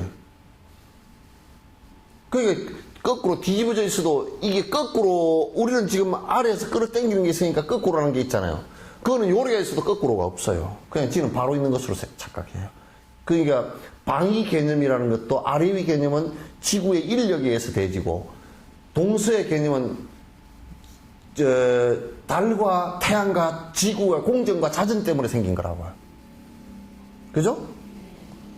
그러니까 거꾸로 뒤집어져 있어도 이게 거꾸로 우리는 지금 아래에서 끌어당기는 게 있으니까 거꾸로라는 게 있잖아요. 그거는 요리가 있어도 거꾸로가 없어요. 그냥 지는 바로 있는 것으로 착각해요. 그러니까 방위 개념이라는 것도 아래 위 개념은 지구의 인력에 의해서 대지고 동서의 개념은 달과 태양과 지구와 공전과 자전 때문에 생긴 거라고요. 그죠?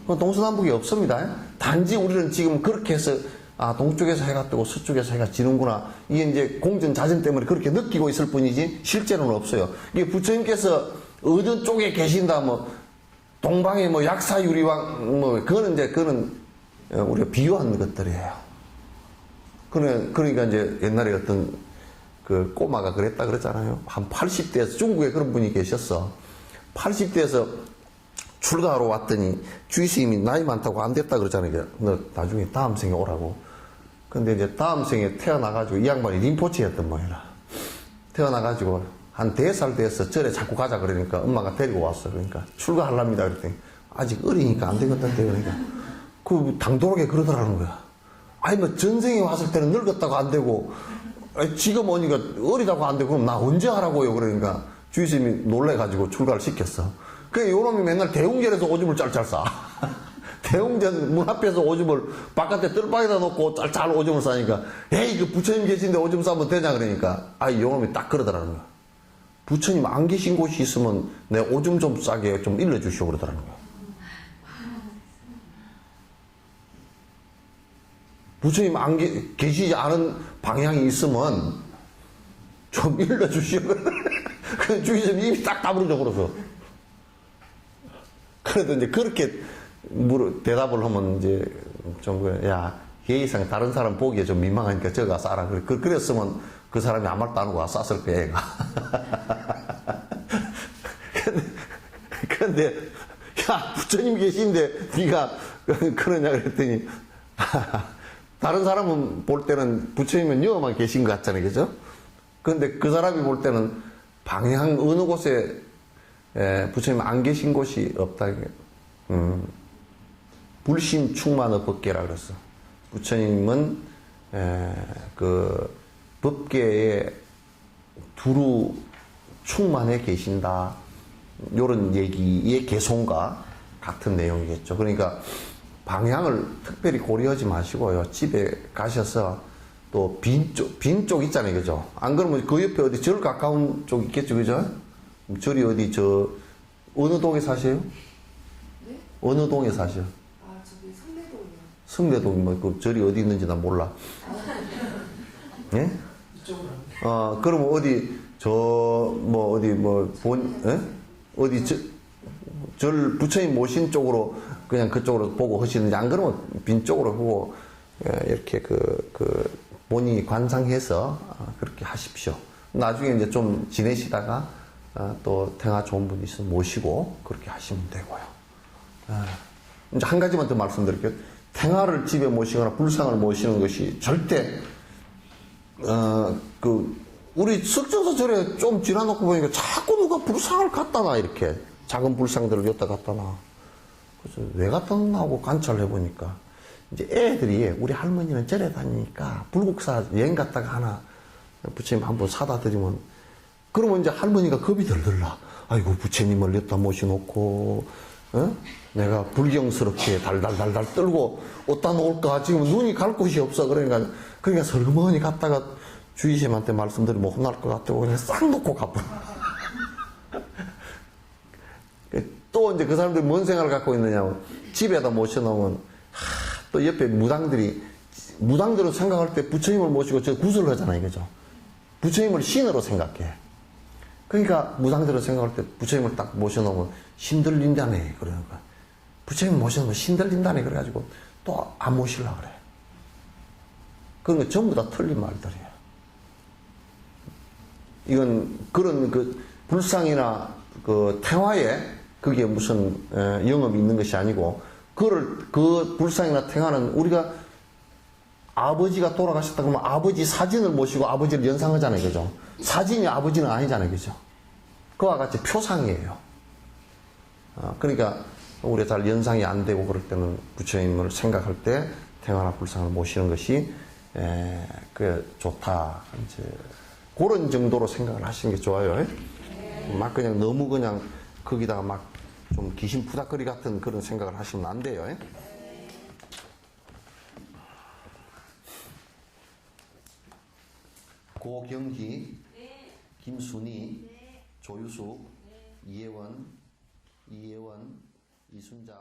동서남북이 없습니다. 단지 우리는 지금 그렇게 해서 동쪽에서 해가 뜨고 서쪽에서 해가 지는구나. 이게 이제 공전 자전 때문에 그렇게 느끼고 있을 뿐이지 실제로는 없어요. 이게 부처님께서 어느 쪽에 계신다 동방의 약사유리왕 그거는 우리가 비유한 것들이에요. 그러니까 이제 옛날에 어떤 그 꼬마가 그랬다 그랬잖아요. 한 80대에서 중국에 그런 분이 계셨어. 80대에서 출가하러 왔더니 주의스님이 나이 많다고 안 됐다 그러잖아요. 너 나중에 다음 생에 오라고. 근데 이제 다음 생에 태어나가지고 이 양반이 림포치였던 모양이라. 태어나가지고 한 4살 돼서 절에 자꾸 가자 그러니까 엄마가 데리고 왔어. 그러니까 출가하랍니다 그랬더니 아직 어리니까 안 되겠다는데 그러니까 당돌하게 그러더라는 거야. 아니 전생에 왔을 때는 늙었다고 안 되고 지금 오니까 어리다고 안 되고 그럼 나 언제 하라고요 그러니까 주의스님이 놀래가지고 출가를 시켰어. 그래 요놈이 맨날 대웅전에서 오줌을 짤짤 싸. 대웅전 문 앞에서 오줌을 바깥에 뜰방에다 놓고 짤짤 오줌을 싸니까 에이 그 부처님 계신데 오줌 싸면 되냐 그러니까 요놈이 딱 그러더라는 거야. 부처님 안 계신 곳이 있으면 내 오줌 좀 싸게 좀 일러주시오 그러더라는 거야. 부처님 안 계시지 않은 방향이 있으면 좀 일러주시오. 그 주의스님 입이 딱 다물어져 그래서. 그래도 이제 그렇게 대답을 하면 이제 예의상 다른 사람 보기에 좀 민망하니까 저가 싸라. 그랬으면 그 사람이 아무 말도 안 하고 쌌을 거야, 얘가. 근데, 부처님 계신데, 네가 그러냐 그랬더니, 다른 사람은 볼 때는 부처님은 여만 계신 것 같잖아요, 그죠? 근데 그 사람이 볼 때는 방향 어느 곳에 부처님 안 계신 곳이 없다. 불신 충만의 법계라 그랬어. 부처님은 그 법계에 두루 충만해 계신다. 요런 얘기의 개송과 같은 내용이겠죠. 그러니까 방향을 특별히 고려하지 마시고요. 집에 가셔서 또 빈 쪽 있잖아요. 그죠? 안 그러면 그 옆에 어디 절 가까운 쪽 있겠죠. 그죠? 절이 어디 어느 동에 사세요? 네? 어느 동에 사세요? 저기 성내동이요. 성내동이 그 절이 어디 있는지 난 몰라. 예? 이쪽으로 그러면 어디 어디 절 부처님 모신 쪽으로 그냥 그쪽으로 보고 하시는지 안 그러면 빈 쪽으로 보고 이렇게 본인이 관상해서 그렇게 하십시오. 나중에 이제 좀 지내시다가 또 태가 좋은 분이 있으면 모시고 그렇게 하시면 되고요. 이제 한 가지만 더 말씀드릴게요. 태가를 집에 모시거나 불상을 모시는 것이 절대 우리 석정사 절에 좀 지나놓고 보니까 자꾸 누가 불상을 갖다 놔 이렇게 작은 불상들을 여기다 갖다 놔. 그래서 왜 갖다 놨나 하고 관찰을 해보니까 이제 애들이 우리 할머니는 절에 다니니까 불국사 여행 갔다가 하나 부처님 한번 사다 드리면 그러면 이제 할머니가 겁이 덜덜 나. 아이고 부처님을 여기다 모셔놓고 내가 불경스럽게 달달달달 떨고 어디다 놓을까 지금 눈이 갈 곳이 없어. 그러니까 설거머니 갔다가 주의심한테 말씀드리면 혼날 것 같다고 그냥 싹 놓고 가버려. 또 이제 그 사람들이 뭔 생각을 갖고 있느냐면 집에다 모셔놓으면 또 옆에 무당들은 생각할 때 부처님을 모시고 저 구슬을 하잖아요. 그죠? 부처님을 신으로 생각해. 그러니까 무당들은 생각할 때 부처님을 딱 모셔놓으면 신들린다네. 그러니까 부처님 모셔놓으면 신들린다네. 그래가지고 또 안 모시려고 그래. 그런 거 전부 다 틀린 말들이에요. 이건 그런 그 불상이나 그 태화에 그게 무슨 영업이 있는 것이 아니고 그 불상이나 태화는 우리가 아버지가 돌아가셨다 그러면 아버지 사진을 모시고 아버지를 연상하잖아요. 그죠? 사진이 아버지는 아니잖아요. 그죠? 그와 같이 표상이에요. 그러니까 우리가 잘 연상이 안 되고 그럴 때는 부처님을 생각할 때 태화나 불상을 모시는 것이 그 좋다. 이제 그런 정도로 생각을 하시는 게 좋아요. 막 그냥 너무 그냥 거기다가 막 좀 귀신 푸닥거리 같은 그런 생각을 하시면 안 돼요. 고경희, 김순희, 조유숙, 이예원, 이순자,